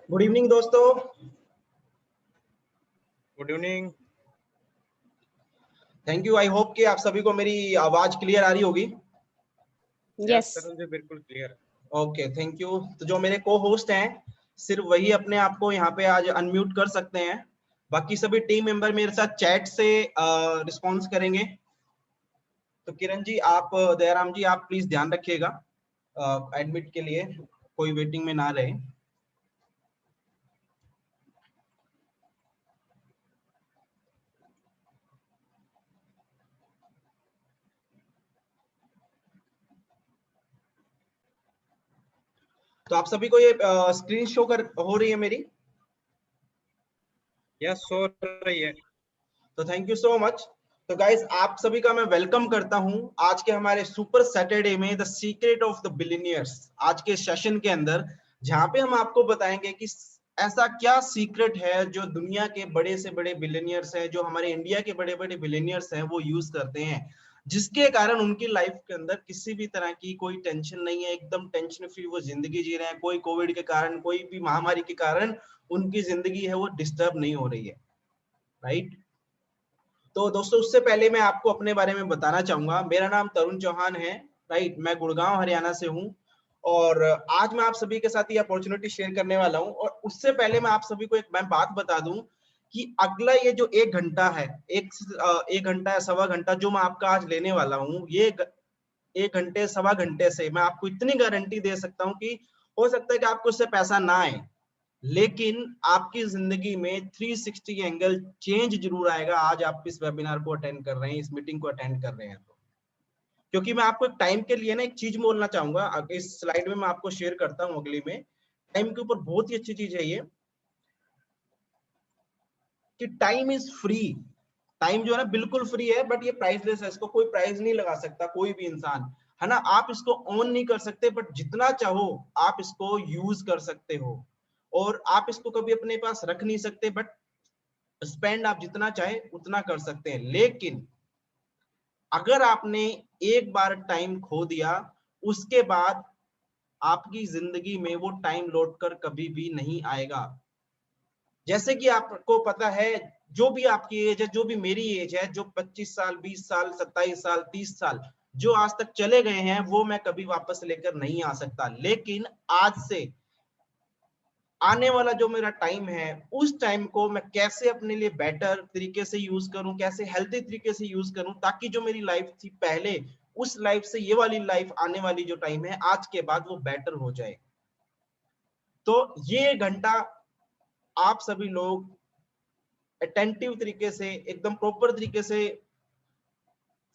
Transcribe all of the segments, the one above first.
Good evening दोस्तों। Good evening. Thank you. I hope कि आप सभी को मेरी आवाज क्लियर आ रही होगी। यस जी, बिल्कुल क्लियर। Okay, thank you. तो जो मेरे को होस्ट हैं सिर्फ वही अपने आप को यहाँ पे आज अनम्यूट कर सकते हैं, बाकी सभी टीम मेंबर मेरे साथ चैट से रिस्पॉन्स करेंगे। तो किरण जी, आप, दयाराम जी, आप प्लीज ध्यान रखिएगा एडमिट के लिए कोई वेटिंग में ना रहे। तो आप सभी को ये स्क्रीन शो हो रही है मेरी? यस, हो रही है। तो थैंक यू सो मच। तो गाइस, आप सभी का मैं वेलकम करता हूं आज के हमारे सुपर सैटरडे में, the secret of the billionaires, आज के सेशन के अंदर, जहां पे हम आपको बताएंगे कि ऐसा क्या सीक्रेट है जो दुनिया के बड़े से बड़े बिलियनियर्स हैं, जो हमारे इंडिया के बड़े बड़े बिलियनियर्स हैं, वो यूज करते हैं, जिसके कारण उनकी लाइफ के अंदर किसी भी तरह की कोई टेंशन नहीं है, एकदम टेंशन फ्री वो जिंदगी जी रहे हैं। कोई कोविड के कारण, कोई भी महामारी के कारण उनकी जिंदगी है वो डिस्टर्ब नहीं हो रही है, राइट। तो दोस्तों, उससे पहले मैं आपको अपने बारे में बताना चाहूंगा। मेरा नाम तरुण चौहान है, राइट। मैं गुड़गांव हरियाणा से हूँ और आज मैं आप सभी के साथ ये अपॉर्चुनिटी शेयर करने वाला हूँ। और उससे पहले मैं आप सभी को एक मैं बात बता दूं कि अगला ये जो 1 घंटा है, एक घंटा या सवा घंटा जो मैं आपका आज लेने वाला हूँ, ये 1 घंटे सवा घंटे से मैं आपको इतनी गारंटी दे सकता हूँ कि हो सकता है कि आपको इससे पैसा ना आए, लेकिन आपकी जिंदगी में 360 एंगल चेंज जरूर आएगा। आज आप इस वेबिनार को अटेंड कर रहे हैं, इस मीटिंग को अटेंड कर रहे हैं तो, क्योंकि मैं आपको एक टाइम के लिए ना एक चीज बोलना चाहूंगा। इस स्लाइड में मैं आपको शेयर करता हूँ अगली में। टाइम के ऊपर बहुत ही अच्छी चीज है ये कि टाइम इज फ्री। टाइम जो है ना बिल्कुल फ्री है, बट ये प्राइसलेस है, इसको कोई प्राइस नहीं लगा सकता कोई भी इंसान, है ना। आप इसको ऑन नहीं कर सकते, बट जितना चाहो आप इसको यूज कर सकते हो। और आप इसको कभी अपने पास रख नहीं सकते, बट स्पेंड आप जितना चाहे उतना कर सकते हैं। लेकिन अगर आपने एक बार टाइम खो दिया, उसके बाद आपकी जिंदगी में वो टाइम लौट कर कभी भी नहीं आएगा। जैसे कि आपको पता है, जो भी आपकी एज है, जो भी मेरी एज है, जो 25 साल, 20 साल, 27 साल, 30 साल जो आज तक चले गए हैं, वो मैं कभी वापस लेकर नहीं आ सकता। लेकिन आज से आने वाला जो मेरा टाइम है उस टाइम को मैं कैसे अपने लिए बेटर तरीके से यूज करूं, कैसे हेल्थी तरीके से यूज करूं, ताकि जो मेरी लाइफ थी पहले उस लाइफ से ये वाली लाइफ आने वाली जो टाइम है आज के बाद वो बेटर हो जाए। तो ये घंटा आप सभी लोग अटेंटिव तरीके से, एकदम प्रॉपर तरीके से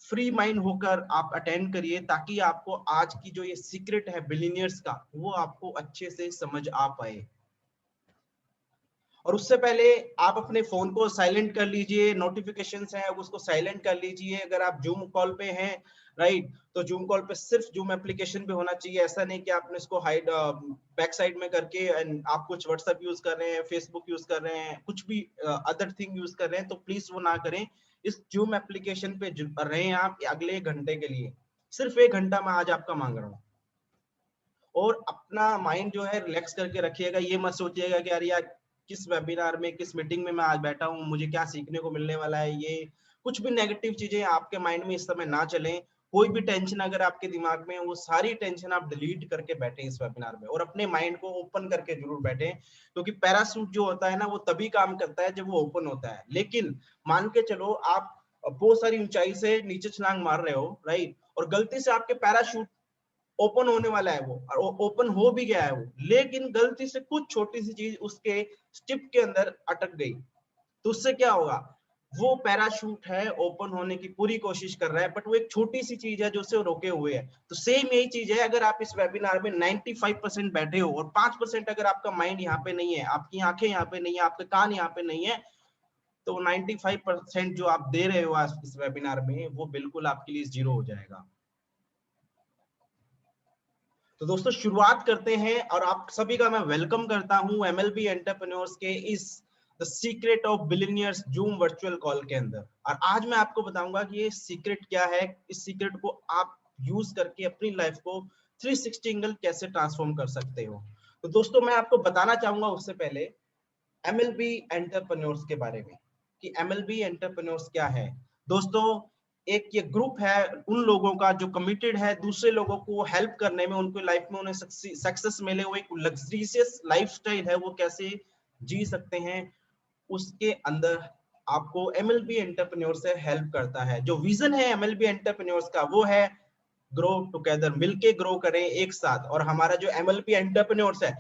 फ्री माइंड होकर आप अटेंड करिए, ताकि आपको आज की जो ये सीक्रेट है बिलीनियर्स का वो आपको अच्छे से समझ आ पाए। और उससे पहले आप अपने फोन को साइलेंट कर लीजिए, नोटिफिकेशंस हैं उसको साइलेंट कर लीजिए। अगर आप जूम कॉल पे हैं, राइट, तो जूम कॉल पे सिर्फ जूम एप्लीकेशन पे होना चाहिए। ऐसा नहीं कि आपने इसको हाइड बैक साइड में करके एंड आप कुछ व्हाट्सएप यूज कर रहे हैं, फेसबुक यूज कर रहे हैं, कुछ भी अदर थिंग यूज कर रहे हैं, तो प्लीज वो ना करें। इस जूम एप्लीकेशन पे रहे आप अगले 1 घंटे के लिए। सिर्फ 1 घंटा मैं आज आपका मांग रहा हूँ। और अपना माइंड जो है रिलैक्स करके रखिएगा। ये मत सोचिएगा कि यार किस वेबिनार में, किस मीटिंग में मैं आज बैठा हूँ, मुझे क्या सीखने को मिलने वाला है। ये कुछ भी नेगेटिव चीजें आपके माइंड में इस समय ना चलें। कोई भी टेंशन अगर आपके दिमाग में है, वो सारी टेंशन आप डिलीट करके बैठे इस वेबिनार में, और अपने माइंड को ओपन करके जरूर बैठे। क्योंकि पैरासूट जो होता है ना, वो तभी काम करता है जब वो ओपन होता है। लेकिन मान के चलो आप बहुत सारी ऊंचाई से नीचे छलांग मार रहे हो, राइट, और गलती से आपके पैराशूट ओपन होने वाला है, वो और ओपन हो भी गया है वो, लेकिन गलती से कुछ छोटी सी चीज उसके स्टिप के अंदर अटक गई, तो उससे क्या होगा? वो पैराशूट है, ओपन होने की पूरी कोशिश कर रहा है, बट वो एक छोटी सी चीज है जो उसे रोके हुए है। तो सेम यही चीज है, अगर आप इस वेबिनार में 95% बैठे हो और 5% अगर आपका माइंड यहाँ पे नहीं है, आपकी आंखें यहाँ पे नहीं है, आपके कान यहाँ पे नहीं है, तो 95% जो आप दे रहे हो आज इस वेबिनार में, वो बिल्कुल आपके लिए जीरो हो जाएगा। तो दोस्तों शुरुआत करते हैं, और आप सभी का मैं वेलकम करता हूं एमएलबी एंटरप्रेन्योर्स के इस the secret of billionaires zoom virtual call के अंदर। और आज मैं आपको बताऊंगा कि ये सीक्रेट क्या है, इस सीक्रेट को आप यूज करके अपनी लाइफ को 360 एंगल कैसे ट्रांसफॉर्म कर सकते हो। तो दोस्तों मैं आपको बताना चाहूंगा उससे पहले एमएलबी एंटरप्रेन्योर्स के बारे में, कि एमएलबी एंटरप्रेन्योर्स क्या है। दोस्तों एक ये ग्रुप है उन लोगों का जो कमिटेड है दूसरे लोगों को हेल्प करने में, उनकी लाइफ में उन्हें सक्सेस मिले, वो एक लग्जरियस लाइफस्टाइल है वो कैसे जी सकते हैं, उसके अंदर आपको एमएलबी एंटरप्रेन्योर से हेल्प करता है। जो विजन है एमएलबी एंटरप्रेन्योर्स का वो है ग्रो टुगेदर, मिलके ग्रो करें एक साथ। और हमारा जो एमएलबी एंटरप्रेन्योर्स है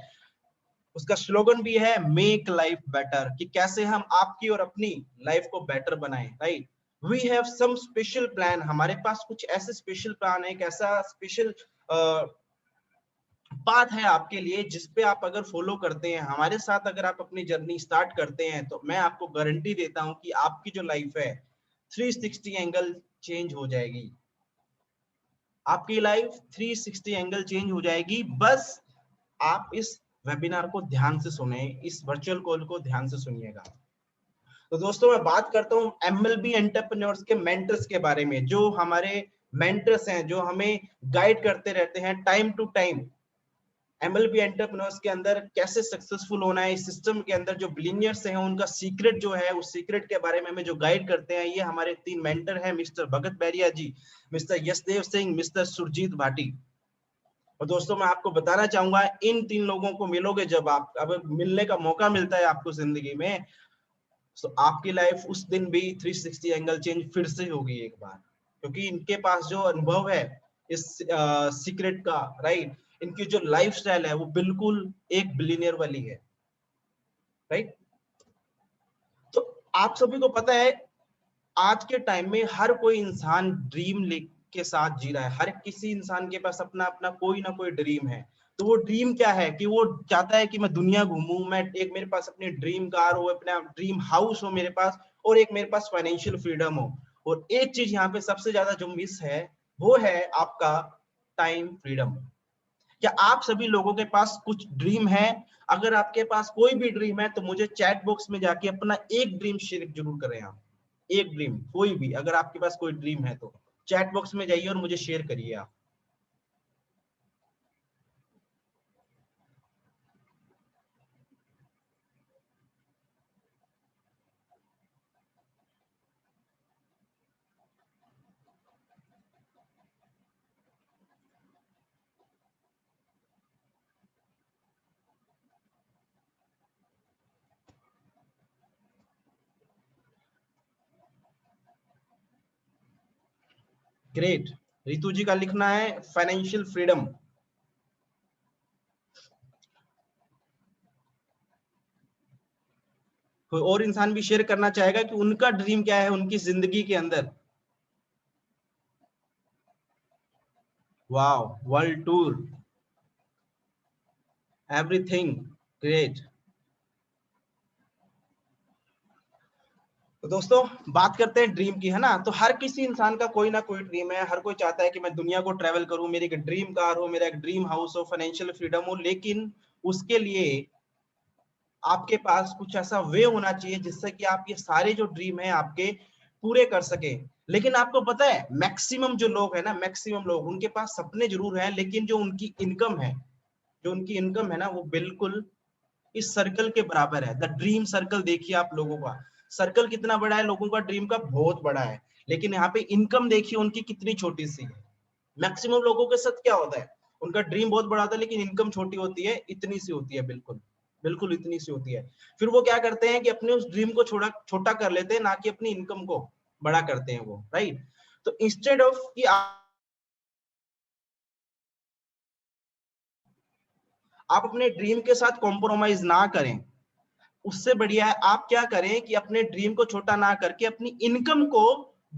उसका स्लोगन भी है मेक लाइफ बेटर, कि कैसे हम आपकी और अपनी लाइफ को बेटर बनाएं, right. We have some special plan, हमारे पास कुछ ऐसे स्पेशल प्लान है, एक ऐसा स्पेशल पाथ है आपके लिए, जिसपे आप अगर फॉलो करते हैं, हमारे साथ अगर आप अपनी जर्नी स्टार्ट करते हैं, तो मैं आपको गारंटी देता हूं कि आपकी जो लाइफ है 360 एंगल चेंज हो जाएगी। आपकी लाइफ 360 एंगल चेंज हो जाएगी। बस आप इस वेबिनार को ध्यान से सुने, इस वर्चुअल कॉल को ध्यान से सुनिएगा। तो दोस्तों मैं बात करता हूँ एमएलबी एंटरप्रेन्योर्स के मेंटर्स के बारे में, जो हमारे मेंटर्स हैं, जो हमें गाइड करते रहते हैं time to time. MLB entrepreneurs के अंदर कैसे सक्सेसफुल होना है, इस सिस्टम के अंदर जो बिलियनियर्स हैं उनका सीक्रेट जो है, उस सीक्रेट के बारे में हमें जो गाइड करते हैं, ये हमारे 3 मेंटर हैं, मिस्टर भगत बैरिया जी, मिस्टर यशदेव सिंह, मिस्टर सुरजीत भाटी। और दोस्तों मैं आपको बताना चाहूंगा, इन 3 लोगों को मिलोगे जब आप, अब मिलने का मौका मिलता है आपको जिंदगी में, तो आपकी लाइफ उस दिन भी 360 एंगल चेंज फिर से होगी एक बार। क्योंकि इनके पास जो अनुभव है इस सीक्रेट का, राइट, इनकी जो लाइफस्टाइल है वो बिल्कुल एक बिलियनियर वाली है, राइट। तो आप सभी को पता है आज के टाइम में हर कोई इंसान ड्रीम के साथ जी रहा है। हर किसी इंसान के पास अपना अपना कोई ना कोई ड्रीम है। तो वो ड्रीम क्या है, कि वो चाहता है कि मैं दुनिया घूमूं, मैं एक, मेरे पास अपनी ड्रीम कार हो, अपना ड्रीम हाउस हो मेरे पास, और एक मेरे पास फाइनेंशियल फ्रीडम हो। और एक चीज यहाँ पे सबसे ज्यादा जो मिस है वो है आपका टाइम फ्रीडम। क्या आप सभी लोगों के पास कुछ ड्रीम है? अगर आपके पास कोई भी ड्रीम है तो मुझे चैट बॉक्स में जाके अपना एक ड्रीम शेयर जरूर करें आप। एक ड्रीम कोई भी, अगर आपके पास कोई ड्रीम है तो चैट बॉक्स में जाइए और मुझे शेयर करिए आप। ग्रेट। रितु जी का लिखना है फाइनेंशियल फ्रीडम। कोई और इंसान भी शेयर करना चाहेगा कि उनका ड्रीम क्या है उनकी जिंदगी के अंदर? Wow, world tour, everything, great. तो दोस्तों बात करते हैं ड्रीम की, है ना। तो हर किसी इंसान का कोई ना कोई ड्रीम है, हर कोई चाहता है कि मैं दुनिया को ट्रेवल करूं, मेरी एक ड्रीम कार हो, मेरा एक ड्रीम हाउस हो, फाइनेंशियल फ्रीडम हो, लेकिन उसके लिए आपके पास कुछ ऐसा वे होना चाहिए जिससे कि आप ये सारे जो ड्रीम है आपके पूरे कर सके। लेकिन आपको पता है मैक्सिमम जो लोग है ना, मैक्सिमम लोग, उनके पास सपने जरूर हैं, लेकिन जो उनकी इनकम है, जो उनकी इनकम है ना, वो बिल्कुल इस सर्कल के बराबर है। द ड्रीम सर्कल देखिए आप लोगों का, सर्कल कितना बड़ा है, लोगों का ड्रीम का बहुत बड़ा है, लेकिन यहाँ पे इनकम देखिए उनकी कितनी छोटी सी है। मैक्सिमम लोगों के साथ क्या होता है, उनका ड्रीम बहुत बड़ा होता है लेकिन इनकम छोटी होती है, इतनी सी होती है, बिल्कुल बिल्कुल इतनी सी होती है। फिर वो क्या करते हैं कि अपने उस ड्रीम को छोटा कर लेते हैं, ना कि अपनी इनकम को बड़ा करते हैं वो, राइट। तो इंस्टेड ऑफ कि आप अपने ड्रीम के साथ कॉम्प्रोमाइज ना करें, उससे बढ़िया है आप क्या करें कि अपने ड्रीम को छोटा ना करके अपनी इनकम को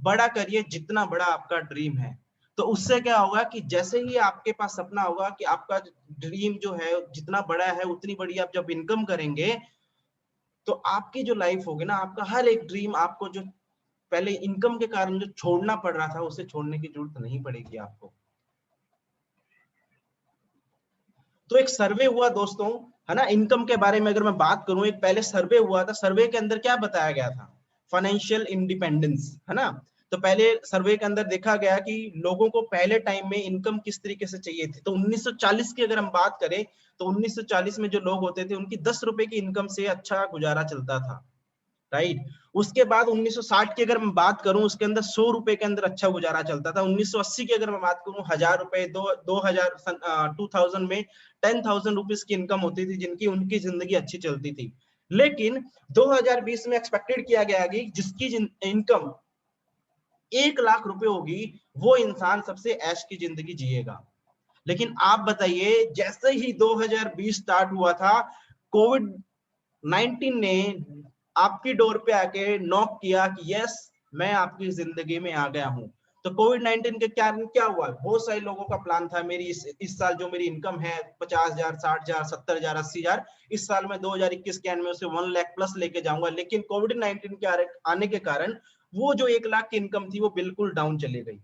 बड़ा करिए, जितना बड़ा आपका ड्रीम है। तो उससे क्या होगा कि जैसे ही आपके पास सपना होगा कि आपका ड्रीम जो है जितना बड़ा है, उतनी बड़ी आप जब इनकम करेंगे, तो आपकी जो लाइफ होगी ना, आपका हर एक ड्रीम आपको जो पहले इनकम के कारण जो छोड़ना पड़ रहा था, उसे छोड़ने की जरूरत नहीं पड़ेगी आपको। तो एक सर्वे हुआ दोस्तों, है ना, इनकम के बारे में अगर मैं बात करूं, एक पहले सर्वे हुआ था, सर्वे के अंदर क्या बताया गया था, फाइनेंशियल इंडिपेंडेंस, है ना। तो पहले सर्वे के अंदर देखा गया कि लोगों को पहले टाइम में इनकम किस तरीके से चाहिए थी। तो 1940 की अगर हम बात करें, तो 1940 में जो लोग होते थे उनकी 10 रुपए की इनकम से अच्छा गुजारा चलता था, राइट। उसके बाद 1960 की अगर मैं बात करूं, उसके अंदर 100 रुपए के अंदर अच्छा गुजारा चलता था। 1980 की अगर मैं बात करूं, 1000 रुपए, 2000 2000 में 10,000 रुपीज की इनकम होती थी, जिनकी उनकी जिंदगी अच्छी चलती थी। लेकिन 2020 में एक्सपेक्टेड किया गया कि जिसकी इनकम 1 लाख रुपए होगी, वो इंसान सबसे ऐश की जिंदगी जिएगा। लेकिन आप बताइए, जैसे ही 2020 स्टार्ट हुआ था, कोविड 19 ने आपकी डोर पे आके नॉक किया कि यस, मैं आपकी जिंदगी में आ गया हूं। तो कोविड 19 के कारण क्या हुआ, बहुत सारे लोगों का प्लान था, मेरी इस साल जो मेरी इनकम है 50,000, 60,000, 70,000, 80,000, इस साल में 2021 के एंड में उसे 1 लाख प्लस लेके जाऊंगा। लेकिन कोविड 19 के आने के कारण वो जो 1 लाख की इनकम थी वो बिल्कुल डाउन चली गई।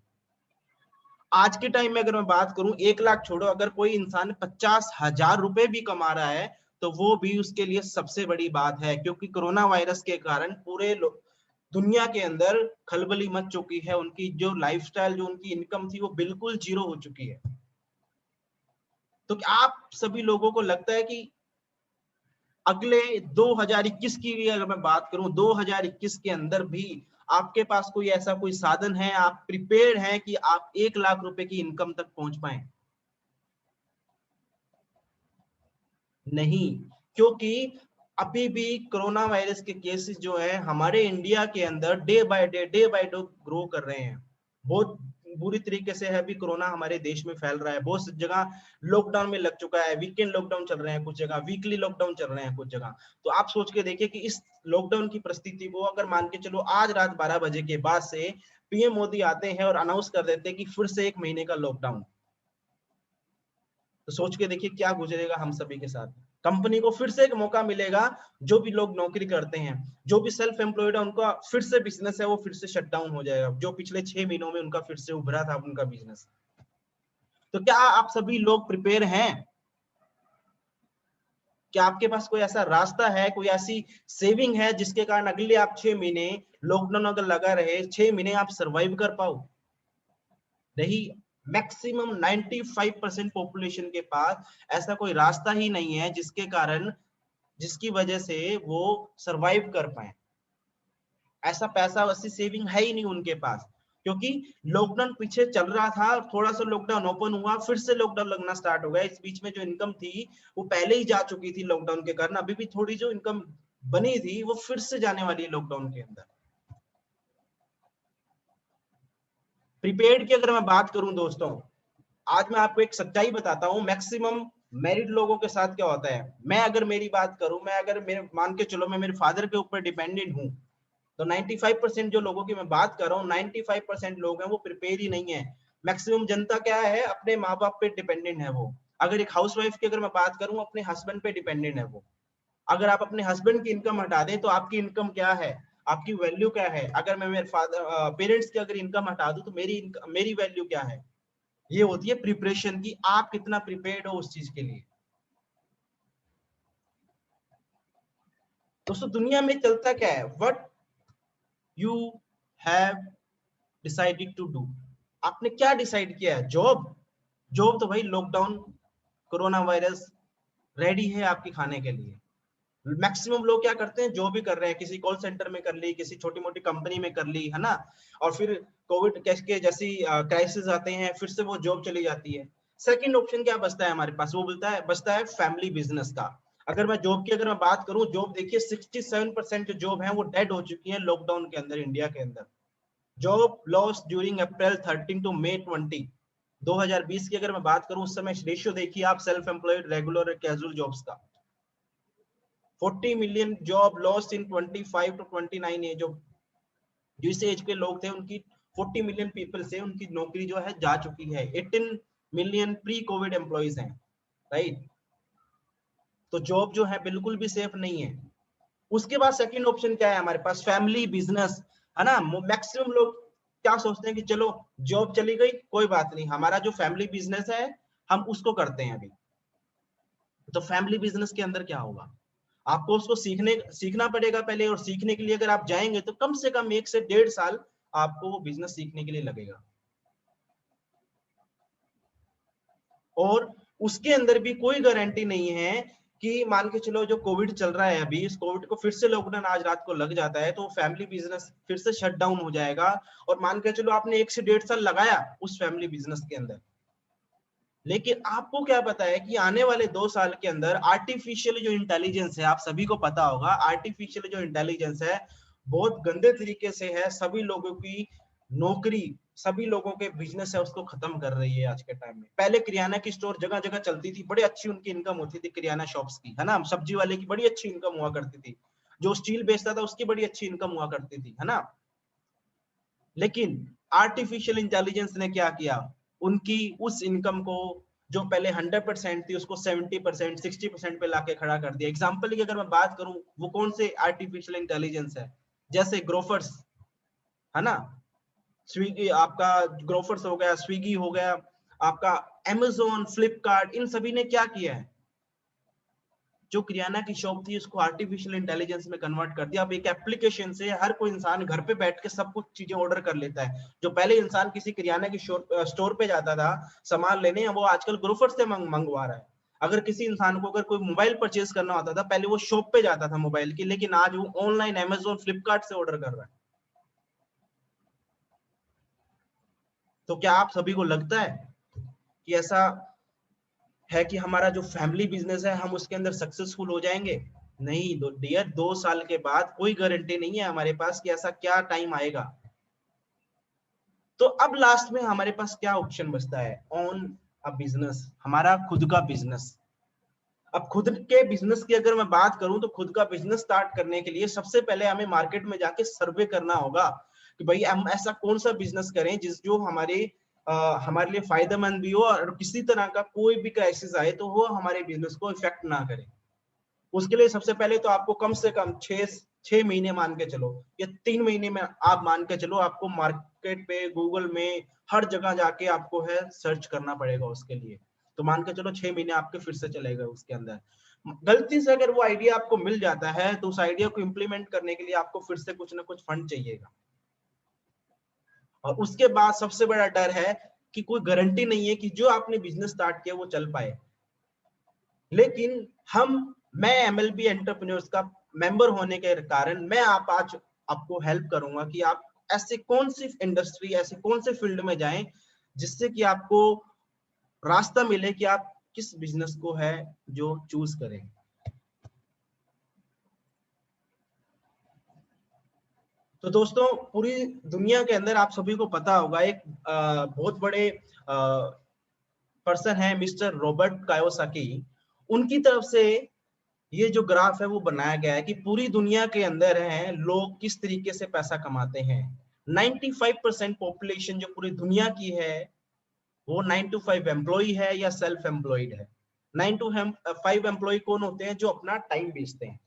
आज के टाइम में अगर मैं बात करूं, 1 लाख छोड़ो, अगर कोई इंसान 50,000 रुपए भी कमा रहा है, तो वो भी उसके लिए सबसे बड़ी बात है, क्योंकि कोरोना वायरस के कारण पूरे दुनिया के अंदर खलबली मच चुकी है। उनकी जो लाइफस्टाइल, जो उनकी इनकम थी, वो बिल्कुल जीरो हो चुकी है। तो क्या आप सभी लोगों को लगता है कि अगले 2021 की भी अगर मैं बात करूं, 2021 के अंदर भी आपके पास कोई ऐसा कोई साधन है, आप प्रिपेयर्ड हैं कि आप 1 लाख रुपए की इनकम तक पहुंच पाए? नहीं, क्योंकि अभी भी कोरोना वायरस के केसेस जो है हमारे इंडिया के अंदर डे बाय डे ग्रो कर रहे हैं। बहुत बुरी तरीके से है अभी कोरोना हमारे देश में फैल रहा है। बहुत सी जगह लॉकडाउन में लग चुका है, वीकेंड लॉकडाउन चल रहे हैं कुछ जगह, वीकली लॉकडाउन चल रहे हैं कुछ जगह। तो आप सोच के देखिए कि इस लॉकडाउन की परिस्थिति को अगर मान के चलो आज रात 12 बजे के बाद से पीएम मोदी आते हैं और अनाउंस कर देते हैं कि फिर से 1 महीने का लॉकडाउन, तो सोच के देखिए क्या गुजरेगा हम सभी के साथ। कंपनी को फिर से एक मौका मिलेगा, जो भी लोग नौकरी करते हैं, जो भी सेल्फ एम्प्लॉयड है, उनका फिर से बिजनेस है वो फिर से शट डाउन हो जाएगा, जो पिछले 6 महीनों में उनका फिर से उभरा था उनका बिजनेस। तो क्या आप सभी लोग प्रिपेयर हैं? क्या आपके पास कोई ऐसा रास्ता है, कोई ऐसी सेविंग है जिसके कारण अगले आप 6 महीने, लॉकडाउन अगर लगा रहे 6 महीने आप सरवाइव कर पाओ? नहीं, मैक्सिमम 95% पॉपुलेशन के पास ऐसा कोई रास्ता ही नहीं है जिसके कारण, जिसकी वजह से वो सरवाइव कर पाए। ऐसा पैसा, वैसी सेविंग है ही नहीं उनके पास, क्योंकि लॉकडाउन पीछे चल रहा था, थोड़ा सा लॉकडाउन ओपन हुआ, फिर से लॉकडाउन लगना स्टार्ट हो गया। इस बीच में जो इनकम थी वो पहले ही जा चुकी थी लॉकडाउन के कारण, अभी भी थोड़ी जो इनकम बनी थी वो फिर से जाने वाली है लॉकडाउन के अंदर। प्रीपेड की अगर मैं बात करूं दोस्तों, आज मैं आपको एक सच्चाई बताता हूं, मैक्सिमम मैरिड लोगों के साथ क्या होता है। मैं अगर मेरी बात करूं, मैं अगर मेरे मान के चलो मैं मेरे फादर के ऊपर डिपेंडेंट हूं, तो 95% जो लोगों की मैं बात कर रहा हूँ, 95% लोग हैं वो प्रिपेयर ही नहीं है। मैक्सिमम जनता क्या है, अपने माँ बाप पे डिपेंडेंट है वो। अगर एक हाउसवाइफ की अगर मैं बात करूं, अपने हस्बैंड पे डिपेंडेंट है वो। अगर आप अपने हस्बैंड की इनकम हटा दें तो आपकी इनकम क्या है, आपकी वैल्यू क्या है। अगर मैं मेरे फादर पेरेंट्स की अगर इनकम हटा दूं तो मेरी वैल्यू क्या है। ये होती है प्रिपरेशन की, आप कितना प्रिपेयर्ड हो उस चीज के लिए। दोस्तों दुनिया में चलता क्या है, what you have decided to do, आपने क्या डिसाइड किया है। जॉब, जॉब तो भाई लॉकडाउन कोरोना वायरस रेडी है आपकी खाने के लिए। मैक्सिमम लोग क्या करते हैं, जॉब भी कर रहे हैं, किसी कॉल सेंटर में कर ली, किसी छोटी मोटी कंपनी में कर ली, है ना। और फिर कोविड के जैसी क्राइसिस आते हैं, फिर से वो जॉब चली जाती है। सेकंड ऑप्शन क्या बचता है हमारे पास, वो बचता है फैमिली बिजनेस का। अगर मैं जॉब की अगर मैं बात करूं, जॉब देखिए 67% जो जॉब है वो डेड हो चुकी है लॉकडाउन के अंदर इंडिया के अंदर। Job loss during April 13 to May 20 2020 की अगर मैं बात करूं, उस समय रेशियो देखिए आप self employed, regular, casual jobs का। 40 million job loss in 25 to 29 age. जो जिस एज के लोग थे उनकी 40 मिलियन पीपल से उनकी नौकरी जो है जा चुकी है। 18 मिलियन प्री कोविड एम्प्लॉइज हैं, राइट। तो जॉब जो है बिल्कुल भी सेफ नहीं है। उसके बाद सेकंड ऑप्शन क्या है हमारे पास, फैमिली बिजनेस, है ना। मैक्सिमम लोग क्या सोचते हैं कि चलो जॉब चली गई कोई बात नहीं, हमारा जो फैमिली बिजनेस है हम उसको करते हैं अभी। तो फैमिली बिजनेस के अंदर क्या होगा, आपको उसको सीखना पड़ेगा पहले। और सीखने के लिए अगर आप जाएंगे तो कम से कम 1 से 1.5 साल आपको वो बिजनेस सीखने के लिए लगेगा। और उसके अंदर भी कोई गारंटी नहीं है कि मान के चलो जो कोविड चल रहा है अभी, इस कोविड को फिर से लॉकडाउन आज रात को लग जाता है तो फैमिली बिजनेस फिर से शट डाउन हो जाएगा। और मान के चलो आपने 1 से 1.5 साल लगाया उस फैमिली बिजनेस के अंदर, लेकिन आपको क्या पता है कि आने वाले 2 साल के अंदर आर्टिफिशियल जो इंटेलिजेंस है, आप सभी को पता होगा आर्टिफिशियल जो इंटेलिजेंस है बहुत गंदे तरीके से है सभी लोगों की नौकरी, सभी लोगों के बिजनेस है उसको खत्म कर रही है आज के टाइम में। पहले किराना की स्टोर जगह जगह चलती थी, बड़ी अच्छी उनकी इनकम होती थी किराना शॉप्स की, है ना। सब्जी वाले की बड़ी अच्छी इनकम हुआ करती थी, जो स्टील बेचता था उसकी बड़ी अच्छी इनकम हुआ करती थी, है ना। लेकिन आर्टिफिशियल इंटेलिजेंस ने क्या किया, उनकी उस इनकम को जो पहले 100% थी उसको 70% 60% पे लाके खड़ा कर दिया। एग्जाम्पल की अगर मैं बात करूं, वो कौन से आर्टिफिशियल इंटेलिजेंस है, जैसे ग्रोफर्स, है ना। स्विगी आपका, ग्रोफर्स हो गया, स्विगी हो गया आपका, अमेजोन, फ्लिपकार्ट, इन सभी ने क्या किया है, जो किराना की शॉप थी उसको आर्टिफिशियल इंटेलिजेंस में कन्वर्ट कर दिया। अब एक एप्लीकेशन से हर कोई इंसान घर पे बैठ के सब कुछ चीजें ऑर्डर कर लेता है। जो पहले इंसान किसी किराना की स्टोर पे जाता था सामान लेने, वो आजकल ग्रोफर से मंगवा रहा है। अगर किसी इंसान को अगर कोई मोबाइल परचेज करना होता था पहले वो शॉप पे जाता था मोबाइल की, लेकिन आज वो ऑनलाइन अमेजोन, फ्लिपकार्ट से ऑर्डर कर रहा है। तो क्या आप सभी को लगता है कि ऐसा है कि हमारा जो फैमिली बिजनेस है हम उसके अंदर सक्सेसफुल हो जाएंगे? नहीं डियर, 2 साल के बाद कोई गारंटी नहीं है हमारे पास कि ऐसा क्या टाइम आएगा। तो अब लास्ट में हमारे पास क्या ऑप्शन बचता है, ऑन अ बिजनेस, हमारा खुद का बिजनेस। अब खुद के बिजनेस की अगर मैं बात करूं तो खुद का बिजनेस स्टार्ट करने के लिए सबसे पहले हमें मार्केट में जाके सर्वे करना होगा कि भाई हम ऐसा कौन सा बिजनेस करें जिस जो हमारे लिए फायदेमंद भी हो और किसी तरह का कोई भी क्राइसिस आए तो वो हमारे बिजनेस को इफेक्ट ना करे। उसके लिए सबसे पहले तो आपको कम से कम 6 महीने मान के चलो, या 3 महीने में आप मान के चलो, आपको मार्केट पे गूगल में हर जगह जाके आपको है सर्च करना पड़ेगा उसके लिए। तो मान के चलो 6 महीने आपके फिर से चलेगा उसके अंदर। गलती से अगर वो आइडिया आपको मिल जाता है तो उस आइडिया को इम्प्लीमेंट करने के लिए आपको फिर से कुछ ना कुछ फंड चाहिएगा। और उसके बाद सबसे बड़ा डर है कि कोई गारंटी नहीं है कि जो आपने बिजनेस स्टार्ट किया वो चल पाए। लेकिन मैं एमएलबी एंटरप्रेन्योर्स का मेंबर होने के कारण मैं आज आपको हेल्प करूंगा कि आप ऐसे कौन सी इंडस्ट्री, ऐसे कौन से फील्ड में जाएं जिससे कि आपको रास्ता मिले कि आप किस बिजनेस को है जो चूज करें। तो दोस्तों पूरी दुनिया के अंदर आप सभी को पता होगा एक बहुत बड़े पर्सन है मिस्टर रॉबर्ट कायोसाकी, उनकी तरफ से ये जो ग्राफ है वो बनाया गया है कि पूरी दुनिया के अंदर है लोग किस तरीके से पैसा कमाते हैं। 95% पॉपुलेशन जो पूरी दुनिया की है वो 9 to 5 एम्प्लॉय है या सेल्फ एम्प्लॉयड है। 9 to 5 एम्प्लॉय कौन होते हैं? जो अपना टाइम बेचते हैं।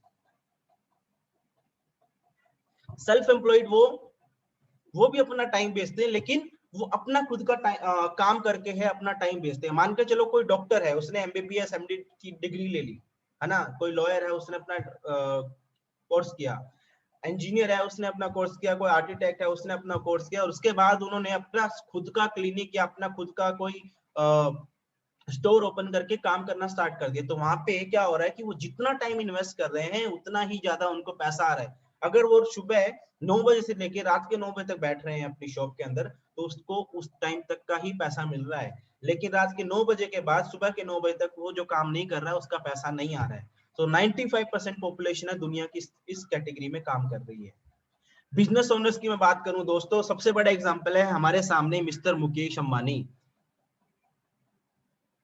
सेल्फ एम्प्लॉयड वो भी अपना टाइम बेचते हैं, लेकिन वो अपना खुद का काम करके है अपना टाइम बेचते हैं। मान के चलो कोई डॉक्टर है, उसने एमबीबीएस एमडी की डिग्री ले ली है ना, कोई लॉयर है उसने अपना कोर्स किया, इंजीनियर है उसने अपना कोर्स किया, कोई आर्किटेक्ट है उसने अपना कोर्स किया, और उसके बाद उन्होंने अपना खुद का क्लिनिक या अपना खुद का कोई स्टोर ओपन करके काम करना स्टार्ट कर दिया। तो वहां पे क्या हो रहा है कि वो जितना टाइम इन्वेस्ट कर रहे हैं उतना ही ज्यादा उनको पैसा आ रहा है। अगर वो सुबह 9 बजे से लेकर रात के 9 बजे तक बैठ रहे हैं अपनी शॉप के अंदर, तो उसको उस टाइम तक का ही पैसा मिल रहा है। लेकिन रात के 9 बजे के बाद सुबह के 9 बजे तक वो जो काम नहीं कर रहा है उसका पैसा नहीं आ रहा है। तो 95% पॉपुलेशन है दुनिया की इस कैटेगरी में काम कर रही है। बिजनेस ओनर्स की मैं बात करूं दोस्तों, सबसे बड़ा एग्जांपल है हमारे सामने मिस्टर मुकेश अंबानी।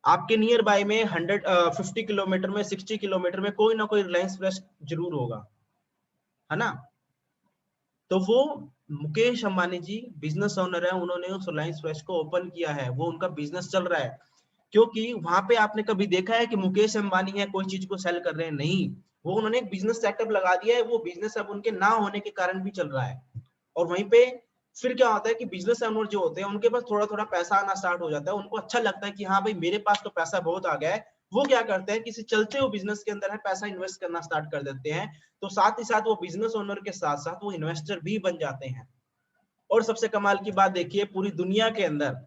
आपके नियर बाय में 150 किलोमीटर में 60 किलोमीटर में कोई ना कोई रिलायंस फ्रेश जरूर होगा, है ना। तो वो मुकेश अंबानी जी बिजनेस ओनर है, उन्होंने उस रिलायंस फ्रेश को ओपन किया है, वो उनका बिजनेस चल रहा है। क्योंकि वहां पे आपने कभी देखा है कि मुकेश अंबानी है कोई चीज को सेल कर रहे हैं? नहीं, वो उन्होंने एक बिजनेस सेटअप लगा दिया है, वो बिजनेस अब उनके ना होने के कारण भी चल रहा है। और वहीं पे फिर क्या होता है कि बिजनेस ओनर जो होते हैं उनके पास थोड़ा थोड़ा पैसा आना स्टार्ट हो जाता है, उनको अच्छा लगता है कि हाँ भाई मेरे पास तो पैसा बहुत आ गया है। वो क्या करते हैं, किसी चलते हुए बिजनेस के अंदर है पैसा इन्वेस्ट करना स्टार्ट कर देते हैं। तो साथ ही साथ वो बिजनेस ओनर के साथ साथ वो इन्वेस्टर भी बन जाते हैं। और सबसे कमाल की बात देखिए, पूरी दुनिया के अंदर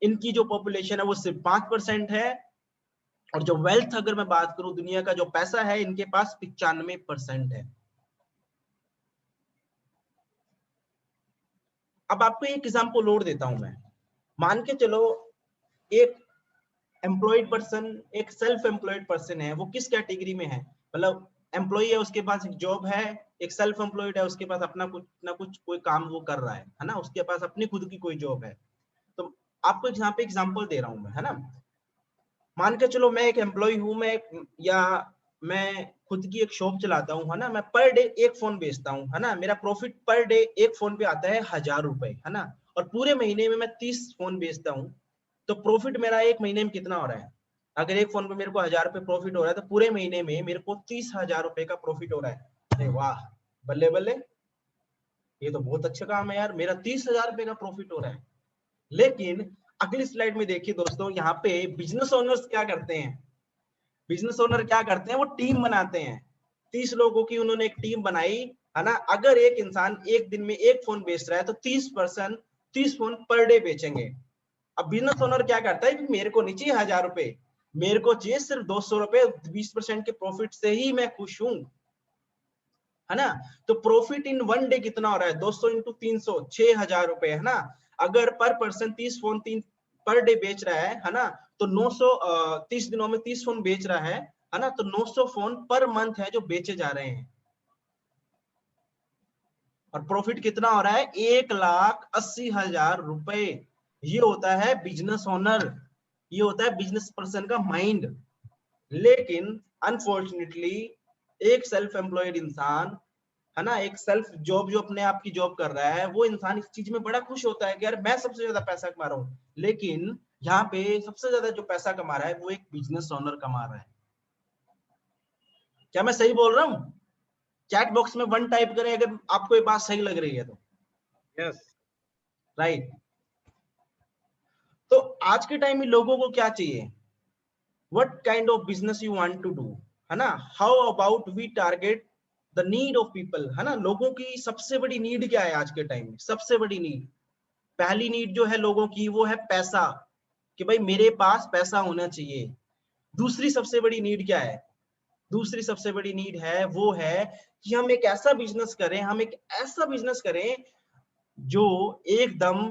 इनकी जो पॉपुलेशन है वो सिर्फ 5% है, और जो वेल्थ अगर मैं बात करूं दुनिया का जो पैसा है इनके पास 95% है। अब आपको एक एग्जांपल और देता हूं मैं। मान के चलो एक एम्प्लॉयड पर्सन, एक सेल्फ एम्प्लॉयड पर्सन है, वो किस कैटेगरी में है? मतलब एम्प्लॉय है, उसके पास एक जॉब है, एक सेल्फ एम्प्लॉयड है, उसके पास अपना कुछ ना कुछ कोई काम वो कर रहा है ना, उसके पास अपनी खुद की कोई जॉब है। तो आपको यहाँ पे एग्जांपल दे रहा हूं मैं, है ना। मान के चलो मैं एक एम्प्लॉय हूं, मैं खुद की एक शॉप चलाता हूँ, है ना। मैं पर डे एक फोन बेचता हूँ, है ना। मेरा प्रॉफिट पर डे एक फोन पे आता है 1000 रुपए, है ना। और पूरे महीने में मैं 30 फोन बेचता हूँ, तो प्रॉफिट मेरा एक महीने में कितना हो रहा है? अगर एक फोन पे मेरे को 1000 रुपए प्रॉफिट हो रहा है, तो पूरे महीने में मेरे को 30,000 रुपए का प्रॉफिट हो रहा है। अरे वाह, बल्ले बल्ले, ये तो बहुत अच्छा काम है यार, मेरा 30,000 रुपए का प्रॉफिट हो रहा है। लेकिन अगली स्लाइड में देखिए दोस्तों, यहाँ पे बिजनेस ओनर्स क्या करते हैं? बिजनेस ओनर क्या करते हैं, वो टीम बनाते हैं। 30 लोगों की उन्होंने एक टीम बनाई, है ना। अगर एक इंसान एक दिन में एक फोन बेच रहा है तो 30% 30 फोन पर डे बेचेंगे। अब बिजनेस ओनर क्या करता है, मेरे को नहीं चाहिए 1000 रुपए, मेरे को चाहिए सिर्फ 200 रुपए, 20% के प्रॉफिट से ही मैं खुश हूं, है ना। तो प्रॉफिट इन वन डे कितना हो रहा है? 200 इंटू 300, 6,000 रुपए, है ना। अगर पर पर्सन 30 फोन तीन पर डे बेच रहा है ना, तो 900 30 दिनों में 30 फोन बेच रहा है ना। तो 900 फोन पर मंथ है जो बेचे जा रहे हैं, और प्रॉफिट कितना हो रहा है? 1,80,000 रुपए। ये होता है बिजनेस ओनर, ये होता है बिजनेस पर्सन का माइंड। लेकिन अनफॉर्चुनेटली एक सेल्फ एम्प्लॉयड इंसान, है ना, एक सेल्फ जॉब जो अपने आप की जॉब कर रहा है, वो इंसान इस चीज में बड़ा खुश होता है कि यार मैं सबसे ज्यादा पैसा कमा रहा हूँ। लेकिन यहाँ पे सबसे ज्यादा जो पैसा कमा रहा है वो एक बिजनेस ओनर कमा रहा है। क्या मैं सही बोल रहा हूँ? चैट बॉक्स में 1 टाइप करें अगर आपको ये बात सही लग रही है तो। Yes, right. तो आज के टाइम में लोगों को क्या चाहिए? what kind of business you want to do, है ना। how about we target the need of people, है ना। लोगों की सबसे बड़ी नीड क्या है आज के टाइम में? सबसे बड़ी नीड, पहली नीड जो है लोगों की वो है पैसा, कि भाई मेरे पास पैसा होना चाहिए। दूसरी सबसे बड़ी नीड क्या है? दूसरी सबसे बड़ी नीड है वो है कि हम एक ऐसा बिजनेस करें, हम एक ऐसा बिजनेस करें जो एकदम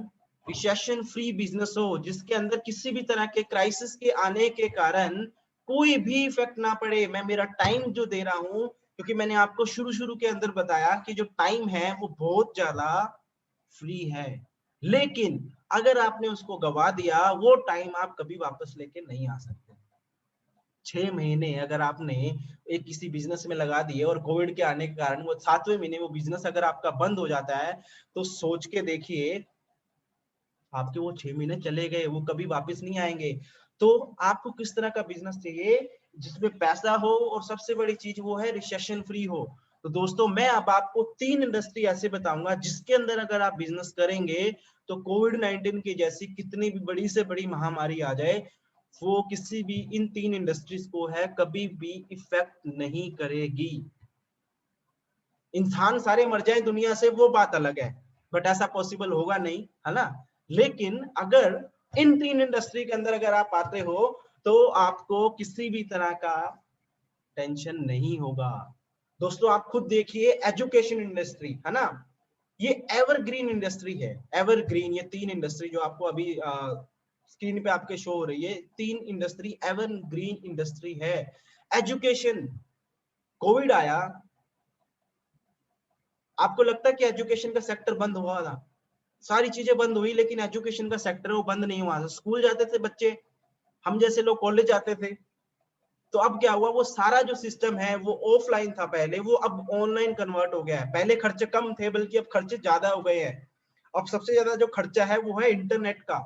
रिसेशन फ्री बिजनेस हो, जिसके अंदर किसी भी तरह के क्राइसिस के आने के कारण कोई भी इफेक्ट ना पड़े। मैं मेरा टाइम जो दे रहा हूं क्योंकि मैंने आपको शुरू के अंदर बताया कि जो टाइम है वो बहुत ज्यादा फ्री है, लेकिन अगर आपने उसको गवा दिया, वो टाइम आप कभी वापस लेके नहीं आ सकते। 6 महीने अगर आपने एक किसी बिजनेस में लगा दिए और कोविड के आने के कारण वो 7वें महीने वो बिजनेस अगर आपका बंद हो जाता है, तो सोच के देखिए आपके वो 6 महीने चले गए, वो कभी वापस नहीं आएंगे। तो आपको किस तरह का बिजनेस चाहिए जिसमें पैसा हो और सबसे बड़ी चीज वो है रिसेशन फ्री हो। तो दोस्तों मैं अब आपको 3 इंडस्ट्री ऐसे बताऊंगा जिसके अंदर अगर आप बिजनेस करेंगे तो कोविड 19 की जैसी कितनी भी बड़ी से बड़ी महामारी आ जाए, वो किसी भी इन 3 इंडस्ट्रीज को है कभी भी इफेक्ट नहीं करेगी। इंसान सारे मर जाए दुनिया से वो बात अलग है, बट ऐसा पॉसिबल होगा नहीं, है ना। लेकिन अगर इन 3 इंडस्ट्री के अंदर अगर आप आते हो तो आपको किसी भी तरह का टेंशन नहीं होगा। दोस्तों आप खुद देखिए, एजुकेशन इंडस्ट्री है ना, ये एवरग्रीन इंडस्ट्री है। एवरग्रीन, ये 3 इंडस्ट्री जो आपको अभी स्क्रीन पे आपके शो हो रही है, 3 इंडस्ट्री एवरग्रीन इंडस्ट्री है। एजुकेशन, कोविड आया, आपको लगता है कि एजुकेशन का सेक्टर बंद हुआ था? सारी चीजें बंद हुई, लेकिन एजुकेशन का सेक्टर वो बंद नहीं हुआ था। स्कूल जाते थे बच्चे, हम जैसे लोग कॉलेज जाते थे। तो अब क्या हुआ, वो सारा जो सिस्टम है वो ऑफलाइन था पहले, वो अब ऑनलाइन कन्वर्ट हो गया है। पहले खर्चे कम थे, बल्कि अब खर्चे ज्यादा हो गए हैं। अब सबसे ज्यादा जो खर्चा है वो है इंटरनेट का,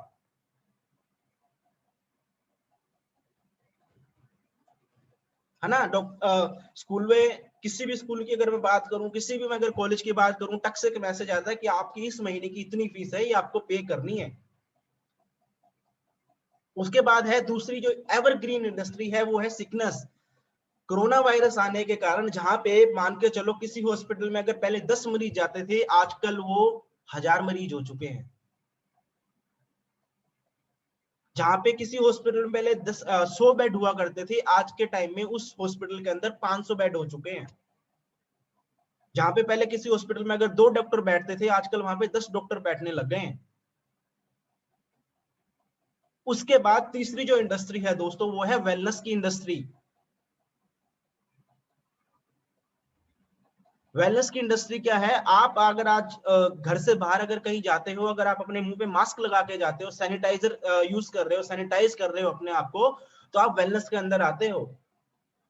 है ना। स्कूल में किसी भी स्कूल की अगर मैं बात करूं, किसी भी मैं अगर कॉलेज की बात करूं, टक से मैसेज आता है कि आपकी इस महीने की इतनी फीस है, ये आपको पे करनी है। उसके बाद है दूसरी जो एवरग्रीन इंडस्ट्री है, वो है सिकनेस। कोरोना वायरस आने के कारण जहां पे मान के चलो किसी हॉस्पिटल में अगर पहले 10 मरीज जाते थे, आजकल वो 1000 मरीज हो चुके हैं। जहां पे किसी हॉस्पिटल में पहले 100 बेड हुआ करते थे, आज के टाइम में उस हॉस्पिटल के अंदर 500 बेड हो चुके हैं। जहां पे पहले किसी हॉस्पिटल में अगर 2 डॉक्टर बैठते थे, आजकल वहां पे 10 डॉक्टर बैठने लग गए हैं। उसके बाद तीसरी जो इंडस्ट्री है दोस्तों, वो है वेलनेस की इंडस्ट्री। वेलनेस की इंडस्ट्री क्या है, आप अगर आज घर से बाहर अगर कहीं जाते हो, अगर आप अपने मुंह पे मास्क लगा के जाते हो, सैनिटाइजर यूज कर रहे हो, सैनिटाइज कर रहे हो अपने आप को, तो आप वेलनेस के अंदर आते हो।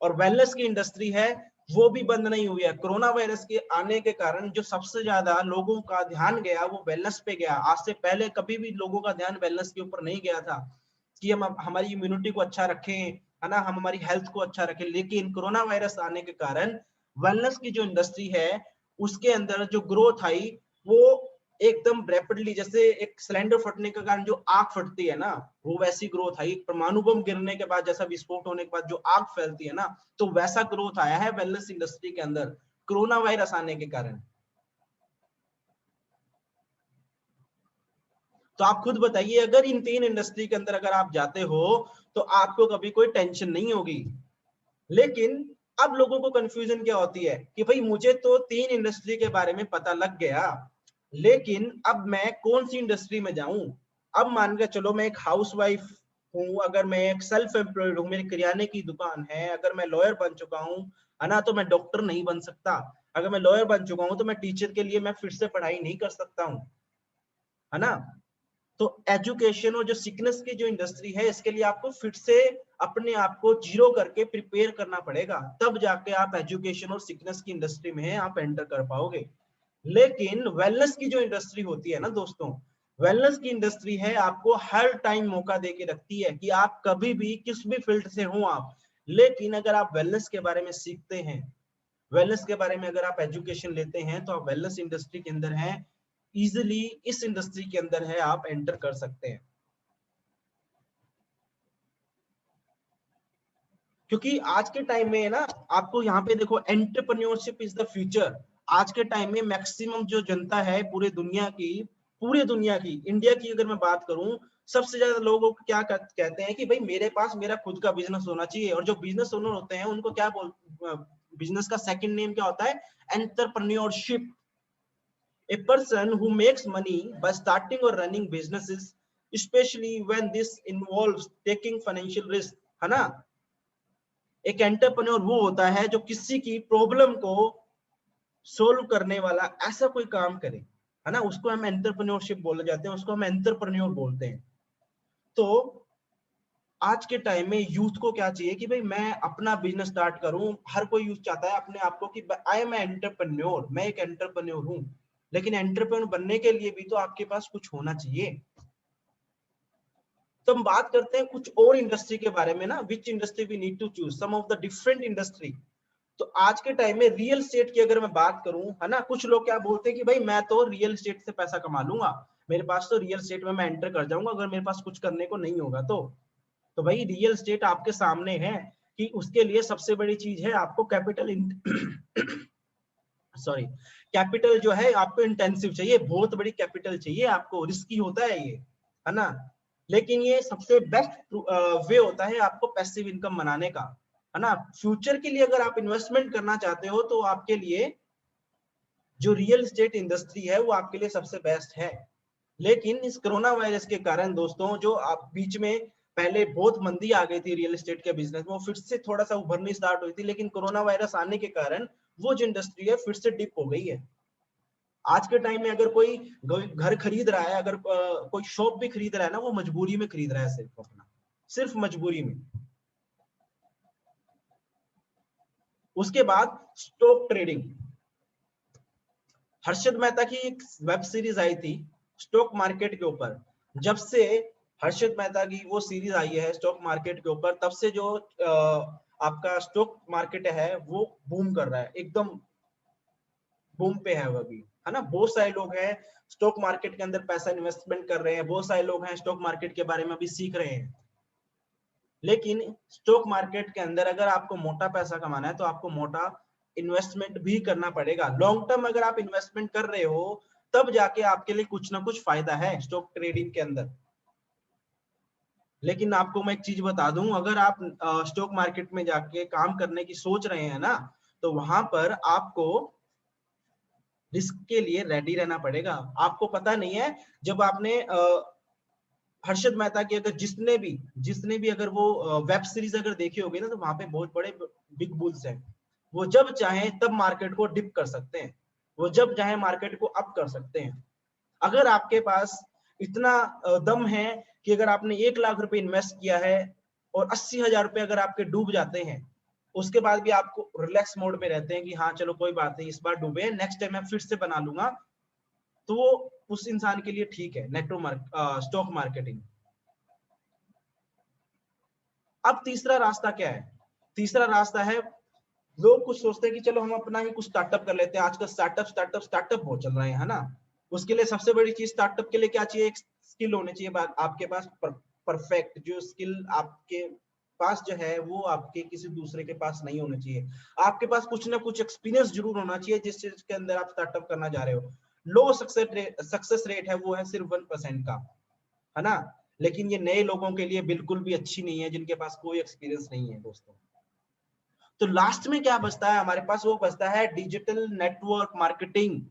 और वेलनेस की इंडस्ट्री है वो भी बंद नहीं हुई है। कोरोना वायरस के आने के कारण जो सबसे ज्यादा लोगों का ध्यान गया वो वेलनेस पे गया। आज से पहले कभी भी लोगों का ध्यान वेलनेस के ऊपर नहीं गया था कि हम हमारी इम्यूनिटी को अच्छा रखें, है ना, हम हमारी हेल्थ को अच्छा रखें। लेकिन कोरोना वायरस आने के कारण वेलनेस की जो इंडस्ट्री है उसके अंदर जो ग्रोथ आई वो एकदम रैपिडली, जैसे एक सिलेंडर फटने के कारण जो आग फटती है ना, वो वैसी ग्रोथ आई। परमाणु बम गिरने के बाद जैसा विस्फोट होने के बाद जो आग फैलती है ना, तो वैसा ग्रोथ आया है वेलनेस इंडस्ट्री के अंदर कोरोना वायरस आने के कारण। तो आप खुद बताइए, अगर इन 3 इंडस्ट्री के अंदर अगर आप जाते हो तो आपको कभी कोई टेंशन नहीं होगी। लेकिन अब लोगों को कंफ्यूजन क्या होती है कि भाई मुझे तो 3 इंडस्ट्री के बारे में पता लग गया, लेकिन अब मैं कौन सी इंडस्ट्री में जाऊं। अब मान के चलो मैं एक हाउसवाइफ हूं, अगर मैं एक सेल्फ एम्प्लॉयड हूं, मेरी किराने की दुकान है, अगर मैं लॉयर बन चुका हूं, है ना, तो मैं डॉक्टर नहीं बन सकता। अगर मैं लॉयर बन चुका हूं तो मैं टीचर के लिए मैं फिर से पढ़ाई नहीं कर सकता हूं, है ना। तो एजुकेशन और जो सिकनेस की जो इंडस्ट्री है, इसके लिए आपको फिर से अपने आप को जीरो करके प्रिपेयर करना पड़ेगा, तब जाके आप एजुकेशन और सिकनेस की इंडस्ट्री में आप एंटर कर पाओगे। लेकिन वेलनेस की जो इंडस्ट्री होती है ना दोस्तों, वेलनेस की इंडस्ट्री है आपको हर टाइम मौका देके रखती है कि आप कभी भी किस भी फील्ड से हो आप, लेकिन अगर आप वेलनेस के बारे में सीखते हैं, वेलनेस के बारे में अगर आप एजुकेशन लेते हैं, तो आप वेलनेस इंडस्ट्री के अंदर हैं, इजिली इस इंडस्ट्री के अंदर है आप एंटर कर सकते हैं। क्योंकि आज के टाइम में ना, आपको यहाँ पे देखो, एंटरप्रेन्योरशिप इज द फ्यूचर। आज के टाइम में मैक्सिमम जो जनता है पूरे दुनिया की, इंडिया की अगर मैं बात करूं, सबसे ज्यादा लोगों को क्या कहते हैं कि भाई मेरे पास मेरा खुद का बिजनेस होना चाहिए। और जो बिजनेस ओनर होते हैं उनको क्या बोल, बिजनेस का सेकंड नेम क्या होता है, entrepreneurship. A person who makes money by starting or running businesses, especially when this involves taking financial risk, है ना। एक एंटरप्रेन्योर वो होता है जो किसी की प्रॉब्लम को सोल्व करने वाला ऐसा कोई काम करे, है ना, उसको हम एंटरप्रेन्योरशिप बोले जाते हैं, उसको हम एंटरप्रेन्योर बोलते हैं। तो आज के टाइम में यूथ को क्या चाहिए कि भाई मैं अपना बिजनेस स्टार्ट करूं। हर कोई यूथ चाहता है अपने आप को कि आई एम एंटरप्रेन्योर, मैं एक एंटरप्रेन्योर हूं। लेकिन एंटरप्रेन्योर बनने के लिए भी तो आपके पास कुछ होना चाहिए। तो हम बात करते हैं कुछ और इंडस्ट्री के बारे में ना, which industry we need to choose, some of the different industry. तो आज के टाइम में रियल एस्टेट की अगर मैं बात करूं, है ना, कुछ लोग क्या बोलते हैं कि भाई मैं तो रियल एस्टेट से पैसा कमा लूंगा, मेरे पास तो रियल एस्टेट में मैं एंटर कर जाऊंगा अगर मेरे पास कुछ करने को नहीं होगा तो भाई रियल एस्टेट आपके सामने है कि उसके लिए सबसे बड़ी चीज है आपको कैपिटल सॉरी, कैपिटल जो है आपको इंटेंसिव चाहिए, बहुत बड़ी कैपिटल चाहिए आपको, रिस्की होता है ये, है ना। लेकिन ये सबसे बेस्ट वे होता है आपको पैसिव इनकम बनाने का, है ना। फ्यूचर के लिए अगर आप इन्वेस्टमेंट करना चाहते हो तो आपके लिए जो रियल एस्टेट इंडस्ट्री है वो आपके लिए सबसे बेस्ट है। लेकिन इस कोरोना वायरस के कारण दोस्तों, जो आप बीच में पहले बहुत मंदी आ गई थी रियल एस्टेट के बिजनेस में, वो फिर से थोड़ा सा उभरनी स्टार्ट हुई थी, लेकिन कोरोना वायरस आने के कारण वो जो इंडस्ट्री है फिर से डिप हो गई है। आज के टाइम में अगर कोई घर खरीद रहा है, अगर कोई शॉप भी खरीद रहा है ना, वो मजबूरी में खरीद रहा है, सिर्फ अपना, सिर्फ मजबूरी में। उसके बाद स्टॉक ट्रेडिंग, हर्षद मेहता की एक वेब सीरीज आई थी स्टॉक मार्केट के ऊपर। जब से हर्षद मेहता की वो सीरीज आई है स्टॉक मार्केट के ऊपर, तब से जो आपका स्टॉक मार्केट है वो बूम कर रहा है, एकदम बूम पे है वो अभी, है ना। बहुत सारे लोग हैं स्टॉक मार्केट के अंदर पैसा इन्वेस्टमेंट कर रहे हैं, बहुत सारे लोग हैं स्टॉक मार्केट के बारे में अभी सीख रहे हैं। लेकिन स्टॉक मार्केट के अंदर अगर आपको मोटा पैसा कमाना है तो आपको मोटा इन्वेस्टमेंट भी करना पड़ेगा। लॉन्ग टर्म अगर आप इन्वेस्टमेंट कर रहे हो तब जाके आपके लिए कुछ ना कुछ फायदा है स्टॉक ट्रेडिंग के अंदर। लेकिन आपको मैं एक चीज बता दूं, अगर आप स्टॉक मार्केट में जाके काम करने की सोच रहे हैं ना, तो वहां पर आपको रिस्क के लिए रेडी रहना पड़ेगा। आपको पता नहीं है, जब आपने हर्षद मेहता की अगर जिसने भी अगर वो वेब सीरीज अगर देखी होगी ना, तो वहां पे बहुत बड़े बिग बुल्स हैं। वो जब चाहे तब मार्केट को डिप कर सकते हैं, वो जब चाहे मार्केट को अप कर सकते हैं। अगर आपके पास इतना दम है कि अगर आपने 1 लाख रुपए इन्वेस्ट किया है और 80,000 रुपए अगर आपके डूब जाते हैं, उसके बाद भी आपको रिलैक्स मोड में रहते हैं कि हाँ चलो कोई बात नहीं, इस बार डूबे, नेक्स्ट टाइम मैं फिर से बना लूंगा, तो वो उस इंसान के लिए ठीक है स्टॉक मार्केटिंग। अब तीसरा रास्ता क्या है? तीसरा रास्ता है, लोग कुछ सोचते हैं कि चलो हम अपना ही कुछ स्टार्टअप कर लेते हैं। आजकल स्टार्टअप बहुत चल रहे हैं, है ना। उसके लिए सबसे बड़ी चीज स्टार्टअप के लिए क्या चाहिए? एक स्किल होनी चाहिए आपके पास, परफेक्ट जो स्किल आपके पास जो है वो आपके किसी दूसरे के पास नहीं होना चाहिए। आपके पास कुछ ना कुछ एक्सपीरियंस जरूर होना चाहिए जिस चीज के अंदर आप स्टार्टअप करना जा रहे हो। लो सक्सेस रेट है वो है सिर्फ 1% का, है ना। लेकिन ये नए लोगों के लिए बिल्कुल भी अच्छी नहीं है जिनके पास कोई एक्सपीरियंस नहीं है दोस्तों। तो लास्ट में क्या बचता है हमारे पास? वो बचता है digital network marketing.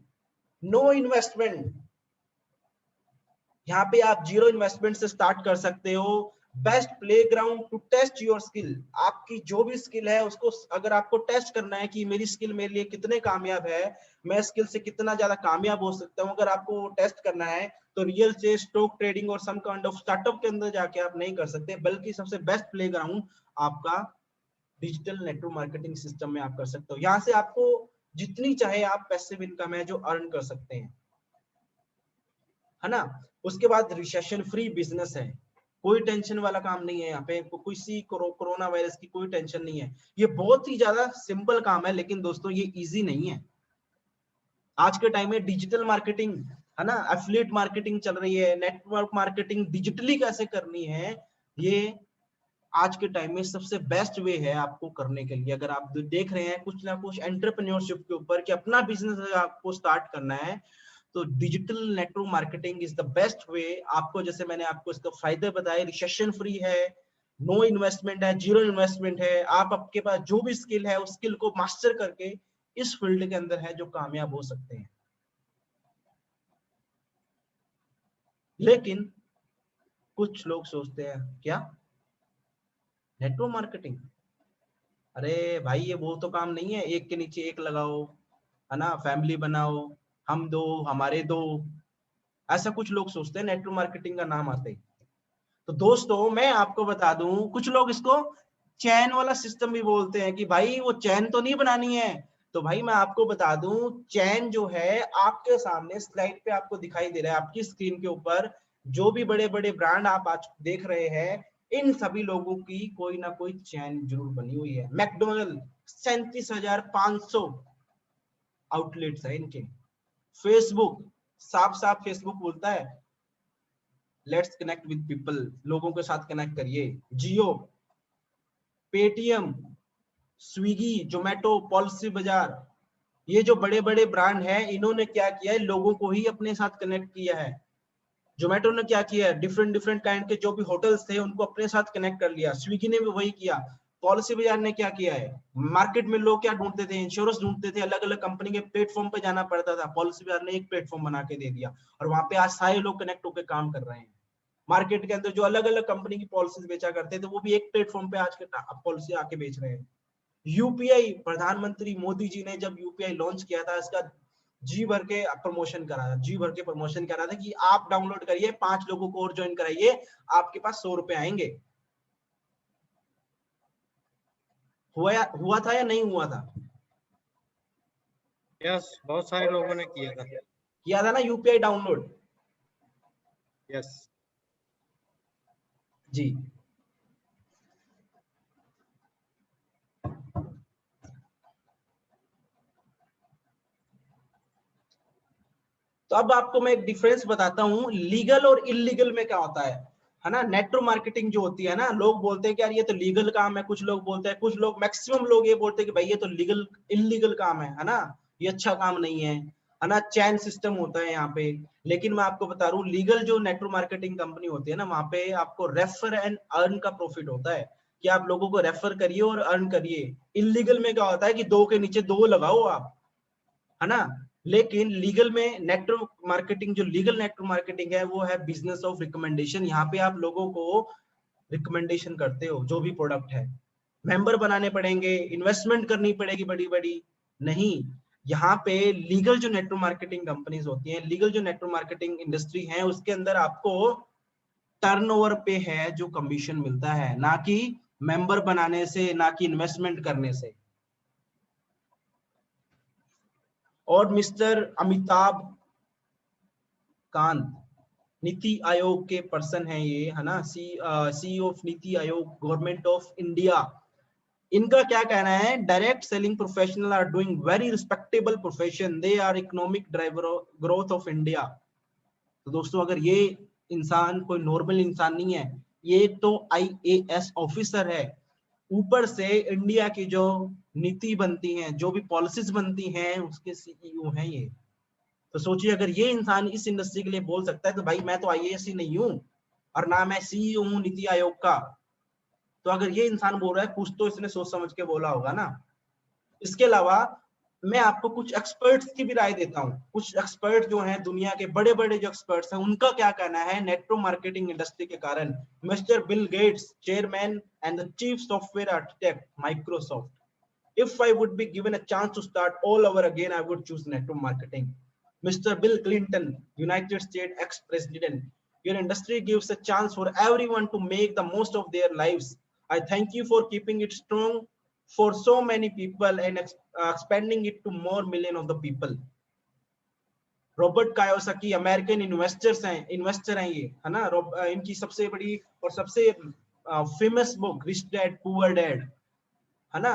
No investment, यहाँ पे आप जीरो इन्वेस्टमेंट से स्टार्ट कर सकते हो। Best playground to test your skill. आपकी जो भी स्किल है उसको अगर आपको टेस्ट करना है कि मेरी स्किल मेरे लिए कितने कामयाब है, मैं स्किल से कितना ज्यादा कामयाब हो सकता हूँ, अगर आपको टेस्ट करना है तो रियल से स्टॉक ट्रेडिंग और सम काइंड ऑफ स्टार्टअप के अंदर जाके आप नहीं कर सकते, बल्कि सबसे बेस्ट प्लेग्राउंड आपका डिजिटल नेटवर्क मार्केटिंग सिस्टम में आप कर सकते हो। यहाँ से आपको जितनी चाहे आप पैसिव इनकम है जो अर्न कर सकते हैं, है ना। उसके बाद रिसेशन फ्री बिजनेस है, कोई टेंशन वाला काम नहीं है यहाँ पे, किसी कोरोना वायरस की कोई टेंशन नहीं है। ये बहुत ही ज्यादा सिंपल काम है, लेकिन दोस्तों ये इजी नहीं है। आज के टाइम में डिजिटल मार्केटिंग, है ना, एफिलिएट मार्केटिंग चल रही है, नेटवर्क मार्केटिंग डिजिटली कैसे करनी है, ये आज के टाइम में सबसे बेस्ट वे है आपको करने के लिए। अगर आप देख रहे हैं कुछ ना कुछ एंटरप्रेन्योरशिप के ऊपर कि अपना बिजनेस आपको स्टार्ट करना है, तो digital network marketing is the best way. आपको जैसे मैंने आपको इसका फायदे बताए, रिसेशन फ्री है, नो इन्वेस्टमेंट है, जीरो इन्वेस्टमेंट है, आप आपके पास जो भी स्किल है उस स्किल को मास्टर करके इस फील्ड के अंदर है जो कामयाब हो सकते हैं। लेकिन कुछ लोग सोचते हैं क्या नेटवर्क मार्केटिंग, अरे भाई ये वो तो काम नहीं है, एक के नीचे एक लगाओ, है ना, फैमिली बनाओ, हम दो हमारे दो, ऐसा कुछ लोग सोचते हैं नेटवर्क मार्केटिंग का नाम आते ही। तो दोस्तों मैं आपको बता दूं, कुछ लोग इसको चैन वाला सिस्टम भी बोलते हैं कि भाई वो चैन तो नहीं बनानी है। तो भाई मैं आपको बता दूं, चैन जो है आपके सामने स्लाइड पे आपको दिखाई दे रहा है, आपकी स्क्रीन के ऊपर जो भी बड़े बड़े ब्रांड आप आज देख रहे हैं, इन सभी लोगों की कोई ना कोई चैन जरूर बनी हुई है। मैकडोनल्ड 37,500 आउटलेट्स है इनके। फेसबुक साफ साफ फेसबुक बोलता है लेट्स कनेक्ट विद पीपल, लोगों के साथ कनेक्ट करिए। जियो, पेटीएम, स्विगी, जोमेटो, पॉलिसी बाजार, ये जो बड़े बड़े ब्रांड हैं, इन्होंने क्या किया है, लोगों को ही अपने साथ कनेक्ट किया है। जोमेटो ने क्या किया है, डिफरेंट डिफरेंट काइंड के जो भी होटल्स थे उनको अपने साथ कनेक्ट कर लिया। स्विगी ने भी वही किया। पॉलिसी बाजार ने क्या किया है, मार्केट में लोग क्या ढूंढते थे, इंश्योरेंस ढूंढते थे, अलग अलग कंपनी के प्लेटफॉर्म पे जाना पड़ता था, पॉलिसी बाजार ने एक प्लेटफॉर्म बना के दे दिया और वहां पे आज सारे लोग कनेक्ट होकर काम कर रहे हैं। मार्केट के अंदर जो अलग अलग कंपनी की पॉलिसीज बेचा करते थे, वो भी एक प्लेटफॉर्म पे आज के पॉलिसी आके बेच रहे हैं। यूपीआई, प्रधानमंत्री मोदी जी ने जब यूपीआई लॉन्च किया था, इसका जी भर के प्रमोशन करा, जी भर के प्रमोशन करा था कि आप डाउनलोड करिए, 5 लोगों को और ज्वाइन कराइए, आपके पास 100 रुपए आएंगे। हुआ था या नहीं हुआ था? यस, बहुत सारे लोगों ने किया था। किया था ना यूपीआई डाउनलोड। यस। जी। तो अब आपको मैं एक डिफरेंस बताता हूँ, लीगल और इलीगल में क्या होता है ना। नेटवर्क मार्केटिंग जो होती है ना, लोग बोलते हैं कि यार ये तो लीगल काम है, कुछ लोग बोलते हैं, कुछ लोग मैक्सिमम लोग ये बोलते हैं कि भाई ये तो लीगल इलीगल काम है ना, ये अच्छा काम नहीं है ना, चैन सिस्टम होता है यहाँ पे। लेकिन मैं आपको बता रहा हूँ, लीगल जो नेटवर्क मार्केटिंग कंपनी होती है ना, वहां पे आपको रेफर एंड अर्न का प्रॉफिट होता है कि आप लोगों को रेफर करिए और अर्न करिए। इलीगल में क्या होता है कि 2 के नीचे 2 लगाओ आप, है ना। लेकिन लीगल में नेटवर्क मार्केटिंग, जो लीगल नेटवर्क मार्केटिंग है, वो है बिजनेस ऑफ रिकमेंडेशन। यहाँ पे आप लोगों को रिकमेंडेशन करते हो जो भी प्रोडक्ट है, मेंबर बनाने पड़ेंगे, इन्वेस्टमेंट करनी पड़ेगी बड़ी बड़ी, नहीं। यहाँ पे लीगल जो नेटवर्क मार्केटिंग कंपनीज होती हैं, लीगल जो नेटवर्क मार्केटिंग इंडस्ट्री है, उसके अंदर आपको टर्नओवर पे है जो कमीशन मिलता है, ना कि मेंबर बनाने से, ना कि इन्वेस्टमेंट करने से। और मिस्टर अमिताभ कांत नीति आयोग के पर्सन है ये, है ना, CEO of NITI Aayog, government of India. इनका क्या कहना है, direct selling professional are doing very respectable profession, they are economic driver growth of India. तो दोस्तों अगर ये इंसान कोई नॉर्मल इंसान नहीं है, ये तो आईएएस ऑफिसर है, ऊपर से इंडिया की जो नीति बनती है, जो भी पॉलिसीज बनती हैं, उसके सीईओ हैं ये। तो सोचिए अगर ये इंसान इस इंडस्ट्री के लिए बोल सकता है, तो भाई मैं तो आईएएस ही नहीं हूं और ना मैं सीईओ हूं नीति आयोग का। तो अगर ये इंसान बोल रहा है, कुछ तो इसने सोच समझ के बोला होगा ना। इसके अलावा मैं आपको कुछ एक्सपर्ट्स की भी राय देता हूं। कुछ एक्सपर्ट जो हैं, दुनिया के बड़े बड़े जो एक्सपर्ट्स हैं, उनका क्या कहना है नेटवर्क मार्केटिंग इंडस्ट्री के कारण। Mister Bill Gates, chairman and the chief software architect Microsoft, if I would be given a chance to start all over again, I would choose network marketing. Mr. Bill Clinton, United States ex-president, your industry gives a chance for everyone to make the most of their lives. I thank you for keeping it strong for so many people and expanding it to more million of the people. Robert Kiyosaki American investor हैं ये, है ना। इनकी सबसे बड़ी और सबसे famous book rich dad poor dad, है ना,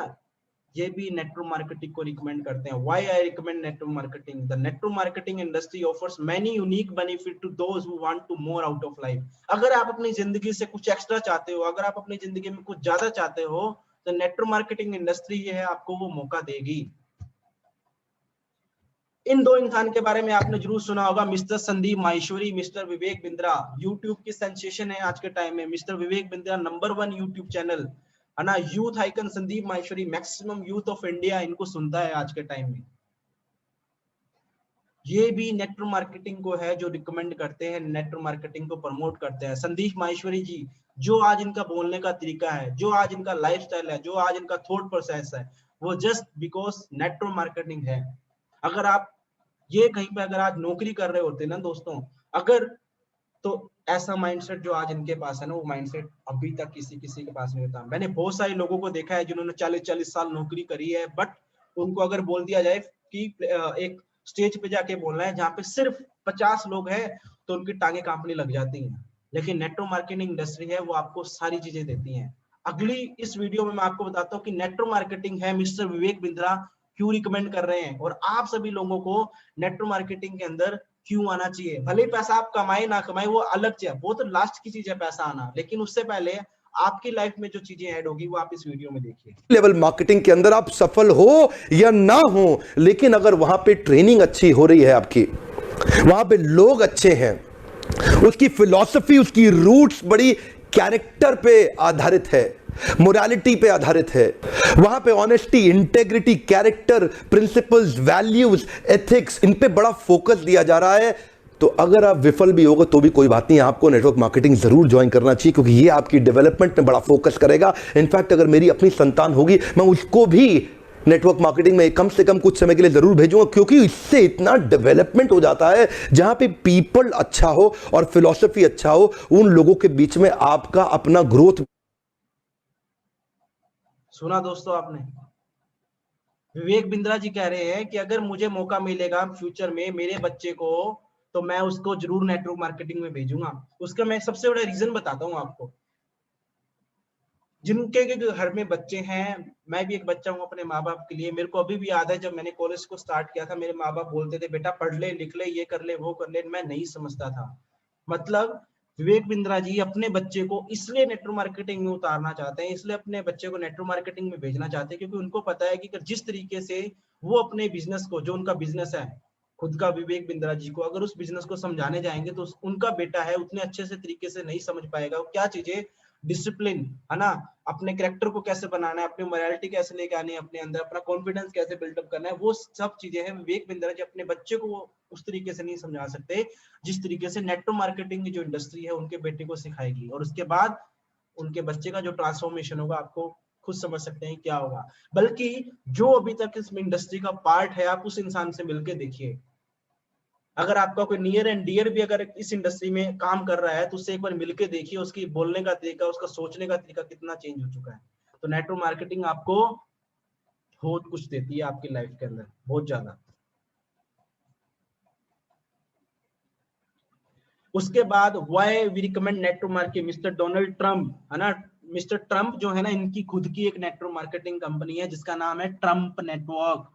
ये भी नेटवर्क मार्केटिंग को रिकमेंड करते हैं। Why I recommend network marketing, the network marketing industry offers many unique benefit to those who want to more out of life. अगर आप अपनी जिंदगी से कुछ एक्स्ट्रा चाहते हो, अगर आप अपनी जिंदगी में कुछ ज्यादा चाहते हो, तो नेटवर्क मार्केटिंग इंडस्ट्री ये है, आपको वो मौका देगी। इन 2 इंसान के बारे में आपने जरूर सुना होगा, mister Sandeep Maheshwari, mister Vivek Bindra. YouTube की सेंसेशन है आज के टाइम में mister Vivek Bindra, number 1 YouTube channel, है ना। Youth icon Sandeep Maheshwari, maximum youth of India इनको सुनता है आज के टाइम में। ये भी नेटवर्क मार्केटिंग को है जो रिकमेंड करते हैं, नेटवर्क मार्केटिंग को प्रमोट करते हैं। संदीप माहेश्वरी जी, जो आज इनका बोलने का तरीका है, जो आज इनका लाइफस्टाइल है, जो आज इनका थॉट प्रोसेस है, वो जस्ट बिकॉज नेटवर्क मार्केटिंग है। अगर आप ये कहीं पे अगर आज नौकरी कर रहे होते ना दोस्तों, अगर तो ऐसा माइंडसेट जो आज इनके पास है ना, वो माइंडसेट अभी तक किसी किसी के पास नहीं होता। मैंने बहुत सारे लोगों को देखा है जिन्होंने 40-40 साल नौकरी करी है, बट उनको अगर बोल दिया जाए कि एक स्टेज पे जाके बोलना है जहाँ पे सिर्फ 50 लोग हैं, तो उनकी टांगे कांपने लग जाती हैं। लेकिन नेटवर्क मार्केटिंग इंडस्ट्री है, वो आपको सारी चीजें देती है। अगली इस वीडियो में मैं आपको बताता हूँ कि नेटवर्क मार्केटिंग है मिस्टर विवेक बिंद्रा क्यों रिकमेंड कर रहे हैं, और आप सभी लोगों को नेटवर्क मार्केटिंग के अंदर क्यों आना चाहिए। भले ही पैसा आप कमाए ना कमाए वो अलग चीज है, वो तो लास्ट की चीज है पैसा आना, लेकिन उससे पहले आपकी लाइफ में जो चीजें ऐड होगी वो आप इस वीडियो में देखिए। लेवल मार्केटिंग के अंदर आप सफल हो या ना हो, लेकिन अगर वहां पे ट्रेनिंग अच्छी हो रही है, आपकी वहां पे लोग अच्छे हैं, उसकी फिलॉसफी, उसकी रूट्स बड़ी कैरेक्टर पे आधारित है, मोरालिटी पे आधारित है, वहां पे honesty, integrity, character, principles, values, ethics, इन पे बड़ा फोकस दिया जा रहा है, तो अगर आप विफल भी होगा तो भी कोई बात नहीं, आपको नेटवर्क मार्केटिंग जरूर ज्वाइन करना चाहिए, क्योंकि ये आपकी डेवलपमेंट में बड़ा फोकस करेगा। इनफैक्ट अगर मेरी अपनी संतान होगी, मैं उसको भी नेटवर्क मार्केटिंग में कम से कम कुछ समय के लिए जरूर भेजूंगा, क्योंकि इससे इतना डेवलपमेंट हो जाता है जहां पे पीपल अच्छा हो और फिलॉसफी अच्छा हो, उन लोगों के बीच में आपका अपना ग्रोथ। सुना दोस्तों आपने, विवेक बिंद्रा जी कह रहे हैं कि अगर मुझे मौका मिलेगा फ्यूचर में मेरे बच्चे को, तो मैं उसको जरूर नेटवर्क मार्केटिंग में भेजूंगा। उसका मैं सबसे बड़ा रीजन बताता हूँ आपको। जिनके के घर में बच्चे हैं, मैं भी एक बच्चा हूँ अपने माँ बाप के लिए। मेरे को अभी भी याद है जब मैंने कॉलेज को स्टार्ट किया था, मेरे माँ बाप बोलते थे बेटा पढ़ ले, लिख ले, ये कर ले, वो कर ले, मैं नहीं समझता था। मतलब विवेक बिंद्रा जी अपने बच्चे को इसलिए नेटवर्क मार्केटिंग में उतारना चाहते हैं, इसलिए अपने बच्चे को नेटवर्क मार्केटिंग में भेजना चाहते हैं, क्योंकि उनको पता है कि जिस तरीके से वो अपने बिजनेस को, जो उनका बिजनेस है खुद का, विवेक बिंद्रा जी को अगर उस बिजनेस को समझाने जाएंगे, तो उनका बेटा है उतने अच्छे से तरीके से नहीं समझ पाएगा। क्या चीजें, डिसिप्लिन है ना, अपने कैरेक्टर को कैसे बनाना है, अपनी मोरालिटी कैसे लेके आनी है अपने अंदर, अपना कॉन्फिडेंस कैसे बिल्डअप करना है, वो सब चीजें हैं। विवेक बिंद्रा जी अपने बच्चे को उस तरीके से नहीं समझा सकते जिस तरीके से नेटवर्क मार्केटिंग की जो इंडस्ट्री है उनके बेटे को सिखाएगी, और उसके बाद उनके बच्चे का जो ट्रांसफॉर्मेशन होगा आपको खुद समझ सकते हैं क्या होगा। बल्कि जो अभी तक इस इंडस्ट्री का पार्ट है, आप उस इंसान से मिलकर देखिए। अगर आपका कोई नियर एंड डियर भी अगर इस इंडस्ट्री में काम कर रहा है, तो उससे एक बार मिलके देखिए, उसकी बोलने का तरीका, उसका सोचने का तरीका कितना चेंज हो चुका है। तो नेटवर्क मार्केटिंग आपको बहुत कुछ देती है आपकी लाइफ के अंदर, बहुत ज्यादा। उसके बाद why we recommend network marketing, mister Donald Trump है ना, मिस्टर ट्रम्प जो है ना, इनकी खुद की एक नेटवर्क मार्केटिंग कंपनी है जिसका नाम है Trump network.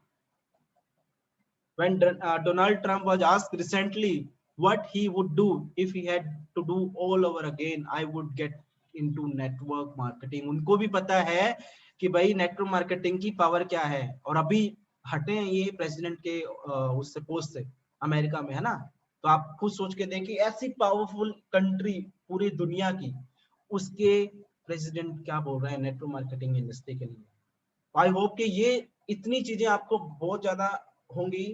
When Donald Trump was asked recently what he would do if he had to do all over again, I would get into network marketing. उनको भी पता है कि भाई नेटवर्क मार्केटिंग की पावर क्या है। और अभी हटे हैं ये प्रेसिडेंट के उससे पोस्ट से अमेरिका में, है ना। तो आप खुद सोच के देखिए, ऐसी पावरफुल कंट्री पूरी दुनिया की, उसके प्रेसिडेंट क्या बोल रहे हैं नेटवर्क मार्केटिंग इंडस्ट्री के लिए। आई होप कि ये इतनी चीजें आपको बहुत ज्यादा होंगी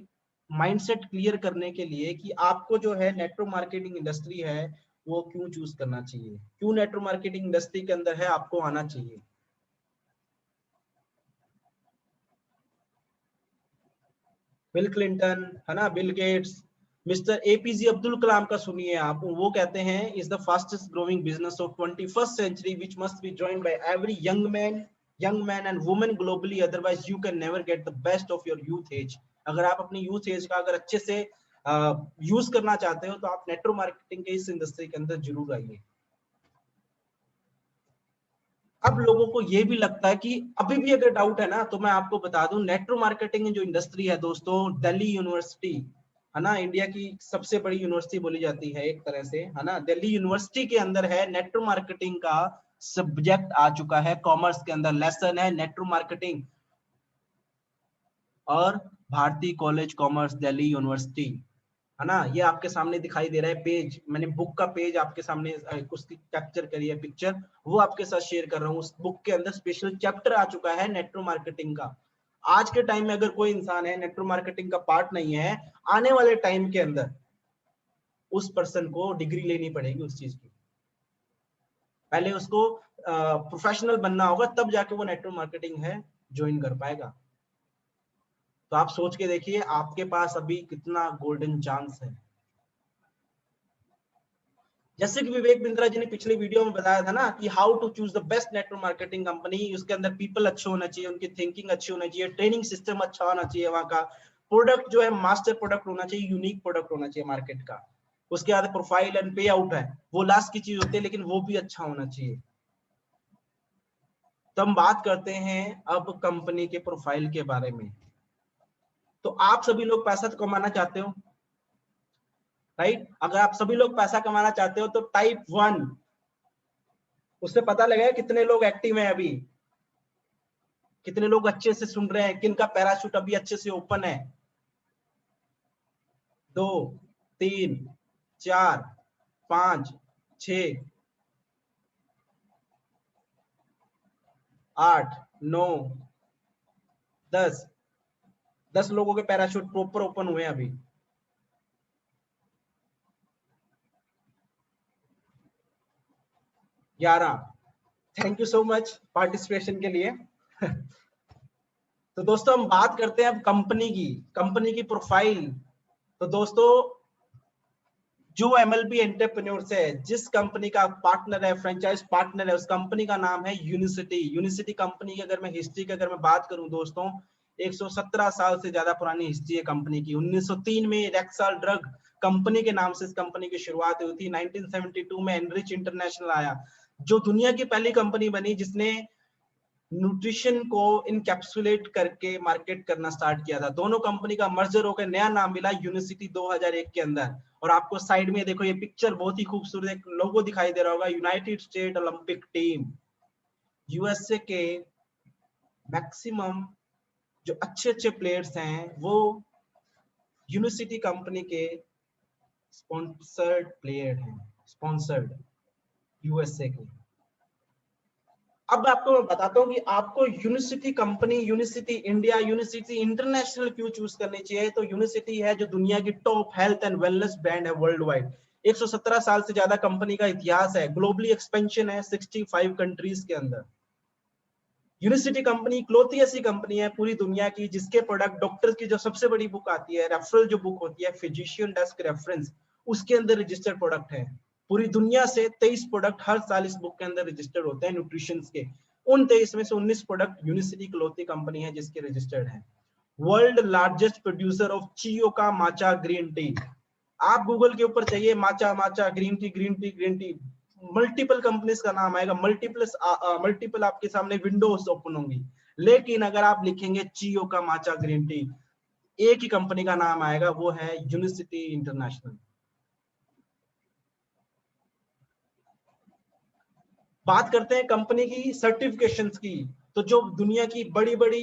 माइंडसेट क्लियर करने के लिए कि आपको जो है नेटवर्क मार्केटिंग इंडस्ट्री है वो क्यों चूज करना चाहिए, क्यों नेटवर्क मार्केटिंग इंडस्ट्री के अंदर है आपको आना चाहिए। बिल क्लिंटन है ना, Bill Gates, Mister APJ Abdul Kalam का सुनिए आप, वो कहते हैं is the fastest growing business of 21st century which must be joined by every young man and woman globally, otherwise you can never get the best of your youth age. अगर आप अपनी youth as का अगर अच्छे से use करना चाहते हो, तो आप नेटवर्क मार्केटिंग के इस इंडस्ट्री के अंदर जरूर आइए। अब लोगों को ये भी लगता है कि अभी भी अगर डाउट है ना, तो मैं आपको बता दूं, नेटवर्क मार्केटिंग जो इंडस्ट्री है दोस्तों, दिल्ली यूनिवर्सिटी है ना, इंडिया की सबसे बड़ी यूनिवर्सिटी बोली जाती है एक तरह से, है ना। दिल्ली यूनिवर्सिटी के अंदर है नेटवर्क मार्केटिंग का सब्जेक्ट आ चुका है, कॉमर्स के अंदर लेसन है नेटवर्क मार्केटिंग। और भारतीय कॉलेज कॉमर्स दिल्ली यूनिवर्सिटी, है ना, ये आपके सामने दिखाई दे रहा है पेज, मैंने बुक का पेज आपके सामने उसकी कैप्चर करी है पिक्चर, वो आपके साथ शेयर कर रहा हूँ। उस बुक के अंदर स्पेशल चैप्टर आ चुका है नेटवर्क मार्केटिंग का। आज के टाइम में अगर कोई इंसान है नेटवर्क मार्केटिंग का पार्ट नहीं है, आने वाले टाइम के अंदर उस पर्सन को डिग्री लेनी पड़ेगी उस चीज की। पहले उसको प्रोफेशनल बनना होगा, तब जाके वो नेटवर्क मार्केटिंग है ज्वाइन कर पाएगा। तो आप सोच के देखिए आपके पास अभी कितना गोल्डन चांस है। जैसे कि विवेक बिंद्रा जी ने पिछले वीडियो में बताया था ना कि how to choose the best network marketing company, उसके अंदर पीपल अच्छे होना चाहिए, उनकी थिंकिंग अच्छी होना चाहिए, ट्रेनिंग सिस्टम अच्छा होना चाहिए, वहां का प्रोडक्ट जो है मास्टर प्रोडक्ट होना चाहिए, यूनिक प्रोडक्ट होना चाहिए मार्केट का। उसके बाद प्रोफाइल एंड पे आउट है, वो लास्ट की चीज होती है, लेकिन वो भी अच्छा होना चाहिए। तो हम बात करते हैं अब कंपनी के प्रोफाइल के बारे में। तो आप सभी लोग पैसा तो कमाना चाहते हो, राइट? अगर आप सभी लोग पैसा कमाना चाहते हो तो टाइप 1 उससे पता लगेगा कितने लोग एक्टिव हैं अभी, कितने लोग अच्छे से सुन रहे हैं, किनका पैराशूट अभी अच्छे से ओपन है। 2 3 4 5 6 8 9 10 लोगों के पैराशूट प्रॉपर ओपन हुए अभी। 11। Thank you so much participation के लिए। तो दोस्तों हम बात करते हैं अब कंपनी की प्रोफाइल। तो दोस्तों जो MLB एंटरप्रेन्योर्स है, जिस कंपनी का पार्टनर है, फ्रेंचाइज पार्टनर है, उस कंपनी का नाम है यूनिसिटी कंपनी की अगर मैं हिस्ट्री की अगर मैं बात करूं दोस्तों, 117 साल से ज्यादा पुरानी हिस्ट्री है कंपनी की। 1903 में रेक्साल ड्रग कंपनी के नाम से इस कंपनी की शुरुआत हुई थी। 1972 में एनरिच इंटरनेशनल आया, जो दुनिया की पहली कंपनी बनी जिसने न्यूट्रिशन को इनकैप्सुलेट करके मार्केट करना स्टार्ट किया था। दोनों कंपनी का मर्जर होकर नया नाम मिला यूनिसिटी 2001 के अंदर। और आपको साइड में देखो ये पिक्चर बहुत ही खूबसूरत एक लोगो दिखाई दे रहा होगा, United state Olympic team. USA के मैक्सिमम जो अच्छे प्लेयर्स हैं वो यूनिसिटी कंपनी के स्पॉन्सर्ड प्लेयर हैं, स्पॉन्सर्ड यूएसए के। अब आपको मैं बताता हूँ कि आपको unicity company, unicity India, unicity international क्यों चूज करनी चाहिए। तो यूनिसिटी है जो दुनिया की top health and wellness brand है वर्ल्ड वाइड। 117 साल से ज्यादा कंपनी का इतिहास है, ग्लोबली एक्सपेंशन है 65 कंट्रीज के अंदर। यूनिसिटी कंपनी इकलौती ऐसी कंपनी है पूरी दुनिया की जिसके प्रोडक्ट डॉक्टर की जो सबसे बड़ी बुक आती है, रेफरल जो बुक होती है, फिजिशियन डेस्क रेफरेंस, उसके अंदर रजिस्टर्ड प्रोडक्ट है। पूरी दुनिया से 23 प्रोडक्ट हर साल इस बुक के अंदर रजिस्टर्ड होते हैं न्यूट्रिशन के। उन 23 में से 19 प्रोडक्ट यूनिसिटी इकलौती कंपनी है जिसके रजिस्टर्ड है। World largest producer of Chiyoka matcha green tea. आप गूगल के ऊपर चाहिए matcha green tea, multiple companies का नाम आएगा, मल्टीपल आपके सामने विंडोज ओपन होंगी। लेकिन अगर आप लिखेंगे चियोका माचा ग्रीन टी, एक ही कंपनी का नाम आएगा, वो है यूनिसिटी इंटरनेशनल। बात करते हैं कंपनी की सर्टिफिकेशंस की। तो जो दुनिया की बड़ी बड़ी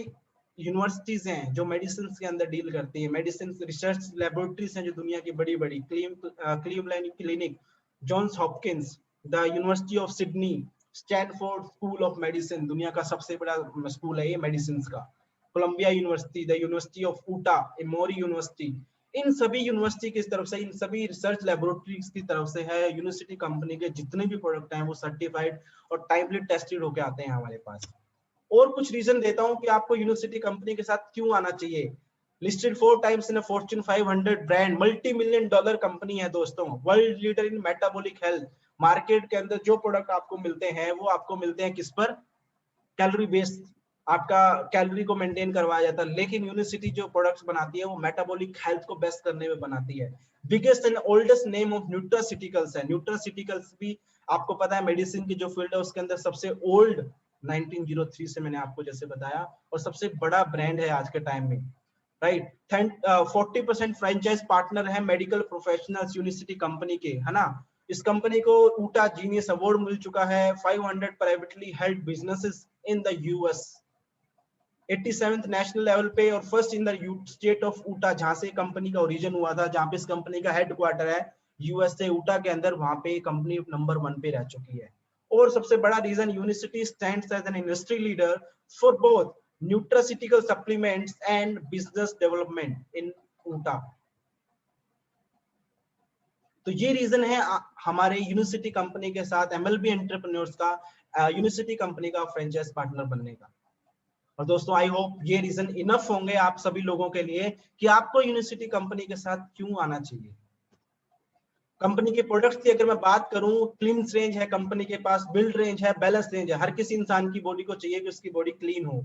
यूनिवर्सिटीज हैं जो मेडिसिन के अंदर डील करती है, मेडिसिन रिसर्च लेबोरेटरीज हैं जो दुनिया की बड़ी बड़ी, Cleveland Clinic, Johns Hopkins, the University of Sydney, Stanford School of Medicine, दुनिया का सबसे बड़ा स्कूल है ये मेडिसिन का, Columbia University, the University of Utah, Emory University, इन सभी यूनिवर्सिटी की तरफ से, इन सभी रिसर्च लेबोरेटरीज की तरफ से है यूनिवर्सिटी कंपनी के जितने भी प्रोडक्ट हैं वो सर्टिफाइड और टाइमली टेस्टेड होके आते हैं हमारे पास। और कुछ रीजन देता हूं कि आपको यूनिवर्सिटी कंपनी के साथ क्यों आना चाहिए। Listed 4 times in Fortune 500 brand, multi-million dollar company है दोस्तों, world leader in metabolic health. Market के अंदर जो प्रोडक्ट आपको मिलते हैं वो आपको मिलते हैं किस पर, कैलोरी बेस्ड, आपका कैलोरी को मेंटेन करवाया जाता है। लेकिन यूनिवर्सिटी जो प्रोडक्ट्स बनाती है वो मेटाबॉलिक हेल्थ को बेस्ट करने में बनाती है। Biggest and oldest name of nutraceuticals है। न्यूट्रास्यूटिकल्स भी आपको पता है मेडिसिन की जो फील्ड है उसके अंदर सबसे ओल्ड 1903 से मैंने आपको जैसे बताया, और सबसे बड़ा ब्रांड है आज के टाइम में, राइट। 40% फ्रेंचाइज पार्टनर है मेडिकल प्रोफेशनल्स यूनिवर्सिटी कंपनी के, है ना। इस कंपनी को ऊटा जीनियस अवार्ड मिल चुका है। 500 privately held businesses in the US, 87th national level पे, और first in the state of Utah जहां से कंपनी का ओरिजिन हुआ था, जहां पे इस कंपनी का हेडक्वार्टर है यूएसए ऊटा के अंदर, वहां पे कंपनी नंबर 1 पे रह चुकी है। और सबसे बड़ा reason, university stands as an industry leader for both nutraceutical supplements and business development in Utah. तो ये रीजन है हमारे यूनिवर्सिटी कंपनी के साथ MLB एंटरप्रेन्योर्स का यूनिवर्सिटी कंपनी का फ्रेंचाइज पार्टनर बनने का। और दोस्तों आई होप ये रीजन इनफ होंगे आप सभी लोगों के लिए कि आपको यूनिवर्सिटी कंपनी के साथ क्यों आना चाहिए। कंपनी के प्रोडक्ट्स की अगर मैं बात करूं, क्लीन रेंज है कंपनी के पास, बिल्ड रेंज है, बैलेंस रेंज है। हर किसी इंसान की बॉडी को चाहिए कि उसकी बॉडी क्लीन हो,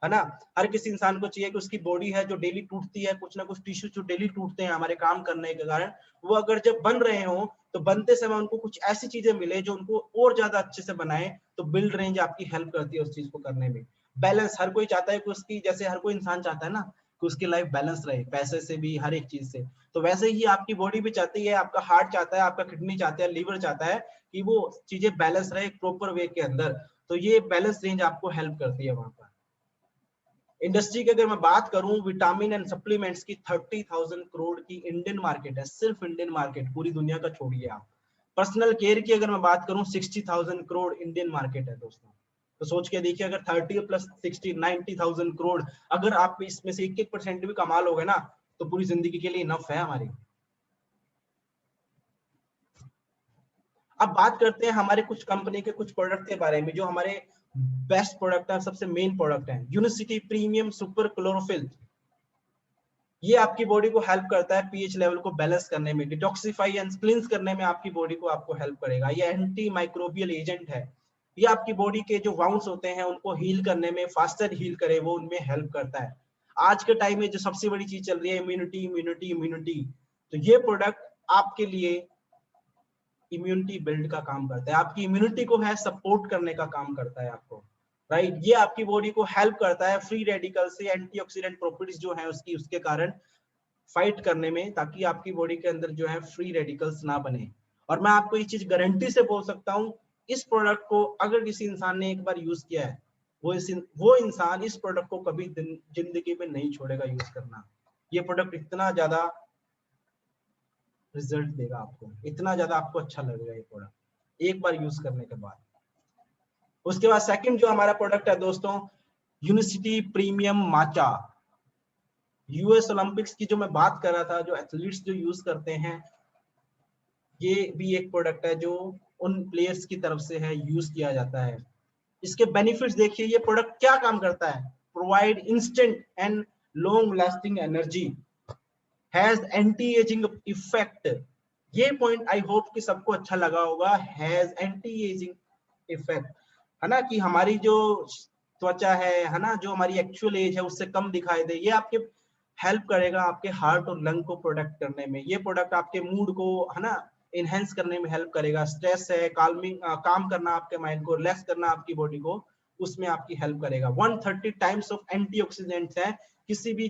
है ना। हर किसी इंसान को चाहिए कि उसकी बॉडी है जो डेली टूटती है, कुछ ना कुछ टिश्यू जो डेली टूटते हैं हमारे काम करने के कारण, वो अगर जब बन रहे हो तो बनते समय उनको कुछ ऐसी चीजें मिले जो उनको और ज्यादा अच्छे से बनाए। तो बिल्ड रेंज आपकी हेल्प करती है उस चीज को करने में। बैलेंस, हर कोई चाहता है कि उसकी, जैसे हर कोई इंसान चाहता है ना कि उसकी लाइफ बैलेंस रहे, पैसे से भी, हर एक चीज से। तो वैसे ही आपकी बॉडी भी चाहती है, आपका हार्ट चाहता है, आपका किडनी चाहता है, लीवर चाहता है कि वो चीजें बैलेंस रहे प्रॉपर वे के अंदर। तो ये बैलेंस रेंज आपको हेल्प करती है वहां पर। इंडस्ट्री की अगर मैं बात करूं, विटामिन एंड सप्लीमेंट्स की 30,000 करोड़ की इंडियन मार्केट है, सिर्फ इंडियन मार्केट, पूरी दुनिया का छोड़िए आप। पर्सनल केयर की अगर मैं बात करूं, 60,000 करोड़ इंडियन मार्केट है दोस्तों। तो सोच के देखिए, अगर 30 प्लस 60 90,000 करोड़, अगर आप इसमें से 1% भी कमा लोगे ना तो पूरी जिंदगी के लिए इनफ है हमारी। अब बात करते हैं हमारे कुछ कंपनी के कुछ प्रोडक्ट के बारे में जो हमारे बेस्ट प्रोडक्ट है, सबसे मेन प्रोडक्ट है। यूनिसिटी प्रीमियम सुपर क्लोरोफिल, ये आपकी बॉडी को हेल्प करता है पीएच लेवल को बैलेंस करने में, डिटॉक्सिफाई एंड क्लींस करने में आपकी बॉडी को आपको हेल्प करेगा। ये एंटी माइक्रोबियल एजेंट है। ये आपकी बॉडी के जो वाउंड्स होते हैं उनको हील करने में, फास्टर हील करे वो, उनमें हेल्प करता है। आज के टाइम में जो सबसे बड़ी चीज चल रही है इम्यूनिटी इम्यूनिटी इम्यूनिटी, तो ये प्रोडक्ट आपके लिए इम्यूनिटी बिल्ड का काम करता है, आपकी इम्यूनिटी को है सपोर्ट करने का काम करता है आपको, राइट। ये आपकी बॉडी को हेल्प करता है फ्री रेडिकल से, एंटीऑक्सीडेंट प्रॉपर्टीज जो है उसकी, उसके कारण फाइट करने में, ताकि आपकी बॉडी के अंदर जो है फ्री रेडिकल्स ना बने। और मैं आपको ये चीज गारंटी से बोल सकता हूँ, इस प्रोडक्ट को अगर किसी इंसान ने एक बार यूज किया है, वो इंसान इस प्रोडक्ट को कभी जिंदगी में नहीं छोड़ेगा यूज करना। ये प्रोडक्ट इतना ज्यादा रिजल्ट देगा आपको, इतना ज्यादा आपको अच्छा लगेगा ये प्रोडक्ट एक बार यूज करने के बाद। उसके बाद सेकंड जो हमारा प्रोडक्ट है दोस्तों, यूनिसिटी प्रीमियम माचा। यूएस ओलंपिक्स की जो मैं बात कर रहा था, जो एथलीट्स जो यूज करते हैं, ये भी एक प्रोडक्ट है जो उन प्लेयर्स की तरफ से है, यूज किया जाता है। इसके बेनिफिट्स देखिए, ये प्रोडक्ट क्या काम करता है, provide instant and long lasting energy, has anti ageing effect. ये पॉइंट आई होप कि सबको अच्छा लगा होगा, हैज एंटी एजिंग इफेक्ट, है ना, कि हमारी जो त्वचा है ना, जो हमारी एक्चुअल एज है उससे कम दिखाई दे। ये आपके हेल्प करेगा आपके हार्ट और लंग को प्रोटेक्ट करने में। ये प्रोडक्ट आपके मूड को, है ना, इनहेंस करने में हेल्प करेगा। स्ट्रेस है, काल्मिंग, काम करना आपके माइंड को, रिलैक्स करना आपकी बॉडी को, उसमें आपकी हेल्प करेगा। 130 टाइम्स ऑफ एंटीऑक्सीडेंट्स है किसी भी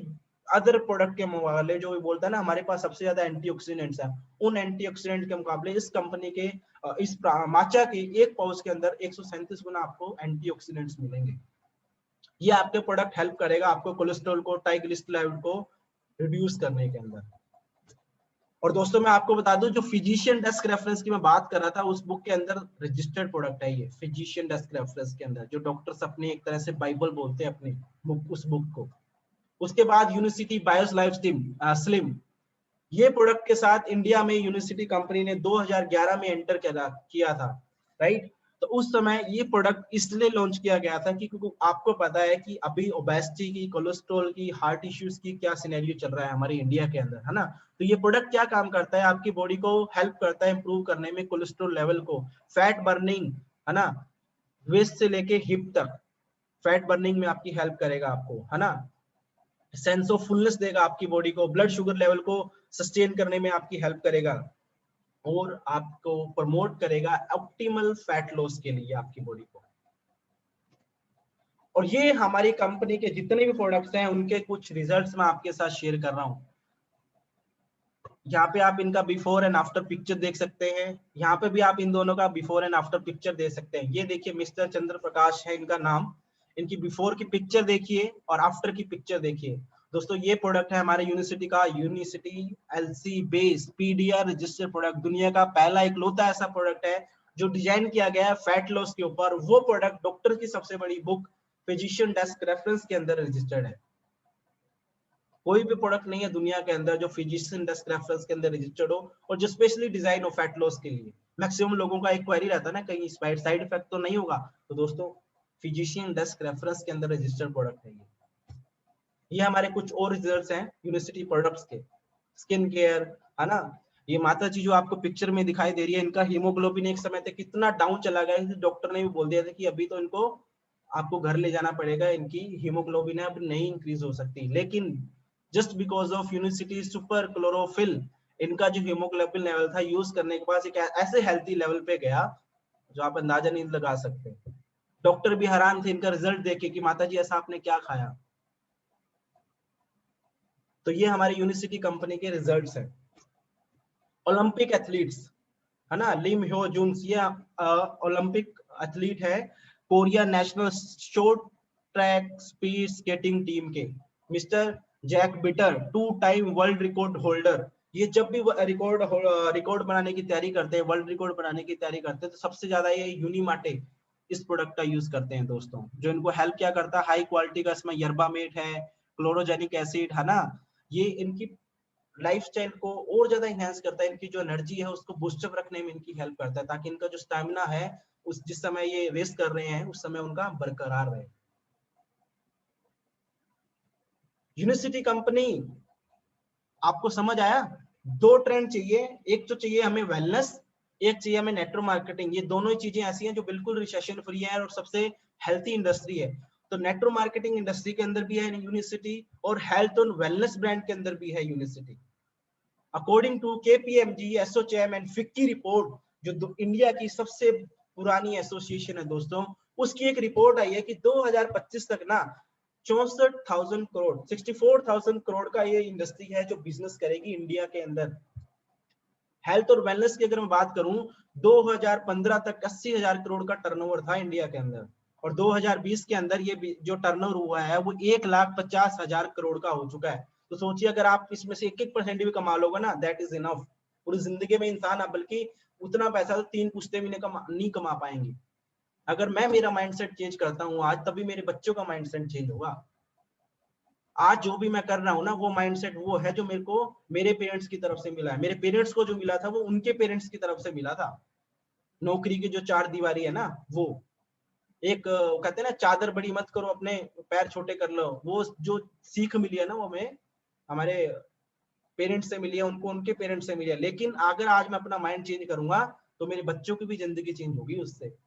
अदर प्रोडक्ट के मुकाबले। जो बोलता है ना हमारे पास सबसे ज्यादा एंटीऑक्सीडेंट्स है, उन एंटीऑक्सीडेंट के मुकाबले इस कंपनी के इस माचा के एक पाउच के अंदर 137 गुना आपको एंटीऑक्सीडेंट्स मिलेंगे। ये आपके प्रोडक्ट हेल्प करेगा आपको कोलेस्ट्रॉल को, ट्राइग्लिसराइड को रिड्यूस करने के अंदर। और दोस्तों मैं आपको बता दूं, जो फिजिशियन डेस्क रेफरेंस की मैं बात कर रहा था, उस बुक के अंदर रजिस्टर्ड प्रोडक्ट है ये फिजिशियन डेस्क रेफरेंस के अंदर, जो डॉक्टर्स अपने एक तरह से बाइबल बोलते हैं अपनी बुक, उस बुक को। उसके बाद यूनिसिटी बायोस लाइफ स्लिम, ये प्रोडक्ट के साथ इंडिया में यूनिसिटी कंपनी ने 2011 में एंटर किया था, राइट। तो उस समय ये प्रोडक्ट इसलिए लॉन्च किया गया था कि क्योंकि आपको पता है कि अभी ओबेसिटी की, कोलेस्ट्रॉल की, हार्ट इश्यूज की क्या सिनेरियो चल रहा है हमारे इंडिया के अंदर, है ना। तो ये प्रोडक्ट क्या काम करता है, आपकी बॉडी को हेल्प करता है इंप्रूव करने में कोलेस्ट्रॉल लेवल को, फैट बर्निंग, है ना, वेस्ट से लेके हिप तक फैट बर्निंग में आपकी हेल्प करेगा आपको, है ना। सेंस ऑफ फुलनेस देगा आपकी बॉडी को, ब्लड शुगर लेवल को सस्टेन करने में आपकी हेल्प करेगा, और आपको प्रमोट करेगा ऑप्टिमल फैट लॉस के लिए आपकी बॉडी को। और ये हमारी कंपनी के जितने भी प्रोडक्ट्स हैं उनके कुछ रिजल्ट्स मैं आपके साथ शेयर कर रहा हूं। यहाँ पे आप इनका बिफोर एंड आफ्टर पिक्चर देख सकते हैं, यहाँ पे भी आप इन दोनों का बिफोर एंड आफ्टर पिक्चर देख सकते हैं। ये देखिए मिस्टर चंद्र प्रकाश है इनका नाम, इनकी बिफोर की पिक्चर देखिए और आफ्टर की पिक्चर देखिए। दोस्तों ये प्रोडक्ट है हमारे यूनिसिटी का, unicity LC base PDR registered product, दुनिया का पहला इकलौता ऐसा प्रोडक्ट है जो डिजाइन किया गया है फैट लॉस के ऊपर। वो प्रोडक्ट डॉक्टर की सबसे बड़ी बुक फिजिशियन डेस्क रेफरेंस के अंदर रजिस्टर्ड है। कोई भी प्रोडक्ट नहीं है दुनिया के अंदर जो फिजिशियन डेस्क रेफरेंस के अंदर रजिस्टर्ड हो और जो स्पेशली डिजाइन हो फैट लॉस के लिए। मैक्सिमम लोगों का एक क्वेरी रहता है ना, कहीं साइड इफेक्ट तो नहीं होगा। तो दोस्तों फिजिशियन डेस्क रेफरेंस के अंदर रजिस्टर्ड प्रोडक्ट है ये हमारे कुछ और रिजल्ट्स हैं यूनिवर्सिटी प्रोडक्ट्स के। स्किन केयर है ना, ये माता जी जो आपको पिक्चर में दिखाई दे रही है, इनका हीमोग्लोबिन एक समय तक कितना डाउन चला गया है, डॉक्टर ने भी बोल दिया था कि अभी तो इनको आपको घर ले जाना पड़ेगा, इनकी हीमोग्लोबिन है अब नहीं इंक्रीज हो सकती। लेकिन just because of university super chlorophyll, इनका जो हीमोग्लोबिन लेवल था यूज करने के बाद एक ऐसे हेल्थी लेवल पे गया जो आप अंदाजा नहीं लगा सकते। डॉक्टर भी हैरान थे इनका रिजल्ट देखे कि माता जी ऐसा आपने क्या खाया। तो ये हमारी यूनिवर्सिटी कंपनी के रिजल्ट्स हैं। ओलंपिक एथलीट्स है ना, लिम ह्यो जुन्स, ये ओलंपिक एथलीट है Korea national short track speed skating team के। Mister Jack Bitter 2 time world record holder, ये जब भी रिकॉर्ड बनाने की तैयारी करते हैं, वर्ल्ड रिकॉर्ड बनाने की तैयारी करते हैं, तो सबसे ज्यादा ये यूनिमाटे इस प्रोडक्ट का यूज करते हैं दोस्तों। जो इनको हेल्प क्या करता है, हाई क्वालिटी का इसमें यर्बामेट है, क्लोरोजेनिक एसिड है ना, ये इनकी लाइफस्टाइल को और ज्यादा इनहेंस करता है, इनकी जो एनर्जी है उसको बूस्टअप रखने में इनकी हेल्प करता है, ताकि इनका जो स्टैमिना है उस जिस समय ये रेस कर रहे हैं उस समय उनका बरकरार रहे। यूनिवर्सिटी कंपनी आपको समझ आया? 2 ट्रेंड चाहिए, एक तो चाहिए हमें वेलनेस, एक चाहिए हमें नेटवर्क मार्केटिंग। ये दोनों ही चीजें ऐसी हैं जो बिल्कुल रिसेशन फ्री है और सबसे हेल्थी इंडस्ट्री है। तो नेटवर्क मार्केटिंग इंडस्ट्री के अंदर भी है यूनिवर्सिटी और हेल्थ और वेलनेस ब्रांड के अंदर भी है university. According to KPMG, ASSOCHAM and FICCI report, जो इंडिया की सबसे पुरानी एसोसिएशन है दोस्तों, उसकी एक रिपोर्ट आई है कि 2025 तक ना 64,000 करोड़ 64,000 करोड़ का ये इंडस्ट्री है जो बिजनेस करेगी इंडिया के अंदर। हेल्थ और वेलनेस की अगर मैं बात करूं, 2015 तक 80,000 करोड़ का टर्नओवर था इंडिया के अंदर, और 2020 के अंदर ये जो टर्नओवर हुआ है वो 1,50,000 करोड़ का हो चुका है। तो सोचिए अगर आप इसमें से 1% भी कमा लोगे ना, दैट इज इनफ। पूरी जिंदगी में इंसान आप बल्कि उतना पैसा तो 3 पुश्ते भी नहीं कमा पाएंगे। अगर मैं मेरा माइंडसेट चेंज करता हूँ आज, तभी मेरे बच्चों का माइंडसेट चेंज होगा। आज जो भी मैं कर रहा हूँ ना, वो माइंडसेट वो है जो मेरे को मेरे पेरेंट्स की तरफ से मिला है। मेरे पेरेंट्स को जो मिला था वो उनके पेरेंट्स की तरफ से मिला था। नौकरी की जो 4 दीवारी है ना, वो एक कहते हैं ना, चादर बड़ी मत करो अपने पैर छोटे कर लो, वो जो सीख मिली है ना वो हमें हमारे पेरेंट्स से मिली है, उनको उनके पेरेंट्स से मिली है। लेकिन अगर आज मैं अपना माइंड चेंज करूंगा तो मेरे बच्चों की भी जिंदगी चेंज होगी उससे।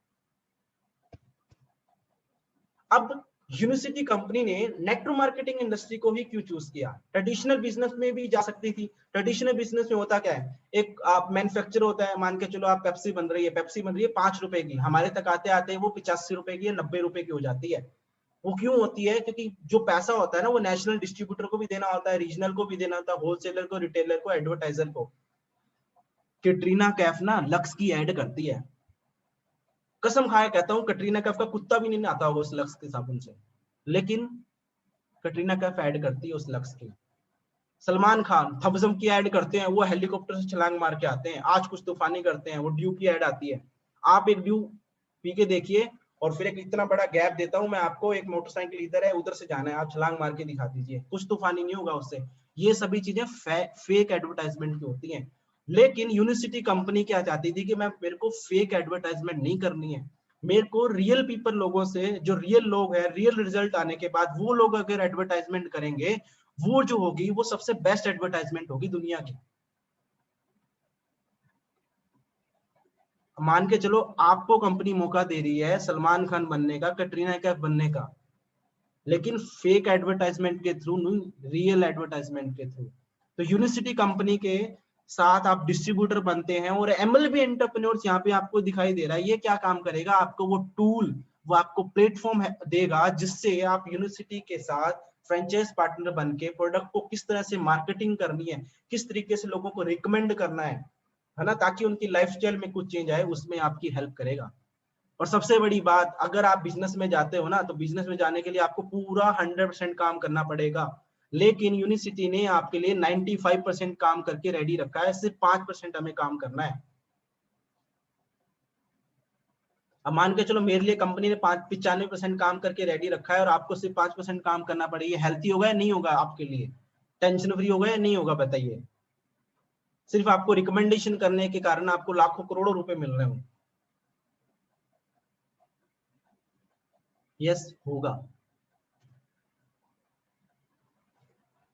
अब यूनिवर्सिटी कंपनी ने नेटवर्क मार्केटिंग इंडस्ट्री को ही क्यों चूज किया? ट्रेडिशनल बिजनेस में भी जा सकती थी। ट्रेडिशनल बिजनेस में होता क्या है, एक आप मैन्युफैक्चर होता है, मान के चलो आप पेप्सी बन रही है 5 रुपए की, हमारे तक आते आते वो 85 रुपए की या 90 रुपए की हो जाती है। वो क्यों होती है? क्योंकि जो पैसा होता है ना वो नेशनल डिस्ट्रीब्यूटर को भी देना होता है, रीजनल को भी देना होता है, होलसेलर को, रिटेलर को, एडवर्टाइजर को। कैटरीना कैफ ना लक्स की एड करती है, कसम खाया कहता हूँ कैटरीना कैफ का कुत्ता भी नहीं आता होगा उस लक्स के साबुन से, लेकिन कैटरीना कैफ ऐड करती है उस लक्स की। सलमान खान थम्स-अप की ऐड करते हैं, वो हेलीकॉप्टर से छलांग मार के आते हैं। आज कुछ तूफानी करते हैं, वो ड्यू की ऐड आती है। आप एक ड्यू पी के देखिए, और फिर एक इतना बड़ा गैप देता हूं मैं आपको, एक मोटरसाइकिल इधर है उधर से जाना है, आप छलांग मार के दिखा दीजिए, कुछ तूफानी नहीं होगा उससे। ये सभी चीजें फेक एडवर्टाइजमेंट की होती हैं। लेकिन यूनिवर्सिटी कंपनी क्या चाहती थी कि मेरे को फेक एडवर्टाइजमेंट नहीं करनी है, मेरे को रियल पीपल लोगों से, जो रियल लोग हैं, रियल रिजल्ट आने के बाद वो लोग अगर एडवर्टाइजमेंट करेंगे, वो जो होगी वो सबसे बेस्ट एडवर्टाइजमेंट होगी दुनिया की। मान के चलो आपको कंपनी मौका दे रही है सलमान खान बनने का, कैटरीना कैफ बनने का, लेकिन फेक एडवर्टाइजमेंट के थ्रू नहीं, रियल एडवर्टाइजमेंट के थ्रू। तो यूनिवर्सिटी कंपनी के साथ आप डिस्ट्रीब्यूटर बनते हैं, और MLB एंटरप्रेन्योर्स यहाँ पे आपको दिखाई दे रहा है। ये क्या काम करेगा? आपको वो टूल, वो आपको प्लेटफॉर्म देगा जिससे आप यूनिवर्सिटी के साथ फ्रेंचाइज पार्टनर बन के प्रोडक्ट को किस तरह से मार्केटिंग करनी है, किस तरीके से लोगों को रिकमेंड करना है ना, ताकि उनकी लाइफस्टाइल में कुछ चेंज आए, उसमें आपकी हेल्प करेगा। और सबसे बड़ी बात, अगर आप बिजनेस में जाते हो ना, तो बिजनेस में जाने के लिए आपको पूरा 100% काम करना पड़ेगा, लेकिन यूनिवर्सिटी ने आपके लिए 95% काम करके रेडी रखा है, सिर्फ 5% हमें काम करना है। अब मान के चलो मेरे लिए कंपनी ने 95% काम करके रेडी रखा है और आपको सिर्फ 5% काम करना पड़ेगा, हेल्थी होगा या नहीं होगा आपके लिए, टेंशन फ्री होगा या नहीं होगा, बताइए। सिर्फ आपको रिकमेंडेशन करने के कारण आपको लाखों करोड़ों रुपए मिल रहे हो। यस होगा।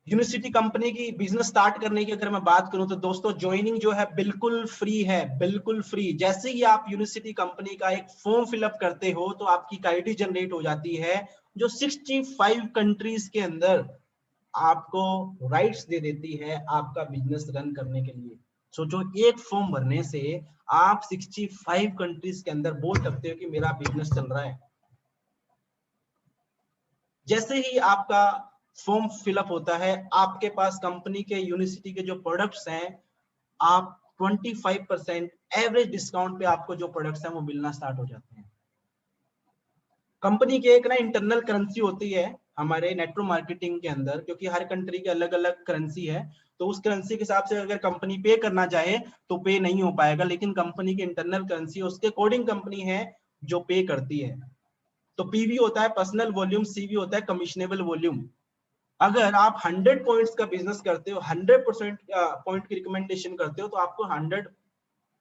यूनिवर्सिटी कंपनी की बिजनेस स्टार्ट करने की अगर मैं बात करूं तो दोस्तों ज्वाइनिंग जो है बिल्कुल फ्री है, बिल्कुल फ्री। जैसे ही आप यूनिवर्सिटी कंपनी का एक फॉर्म फिलअप करते हो तो आपकी आईडी जनरेट हो जाती है जो 65 कंट्रीज के अंदर आपको राइट्स दे देती है आपका बिजनेस रन करने के लिए। सोचो एक फॉर्म भरने से आप 65 कंट्रीज के अंदर बोल सकते हो कि मेरा बिजनेस चल रहा है। जैसे ही आपका फॉर्म फिलअप होता है आपके पास कंपनी के यूनिवर्सिटी के जो प्रोडक्ट्स हैं आप 25% एवरेज डिस्काउंट पे आपको जो प्रोडक्ट्स हैं वो मिलना स्टार्ट हो जाते हैं। कंपनी के एक ना इंटरनल करेंसी होती है हमारे नेटवर्क मार्केटिंग के अंदर, क्योंकि हर कंट्री की अलग अलग करेंसी है, तो उस करेंसी के हिसाब से अगर कंपनी पे करना चाहे तो पे नहीं हो पाएगा, लेकिन कंपनी की इंटरनल करेंसी उसके अकॉर्डिंग कंपनी है जो पे करती है। तो पीवी होता है पर्सनल वॉल्यूम, सीवी होता है कमिश्नेबल वॉल्यूम। अगर आप 100 पॉइंट्स का बिजनेस करते हो, 100% पॉइंट की रिकमेंडेशन करते हो तो आपको 100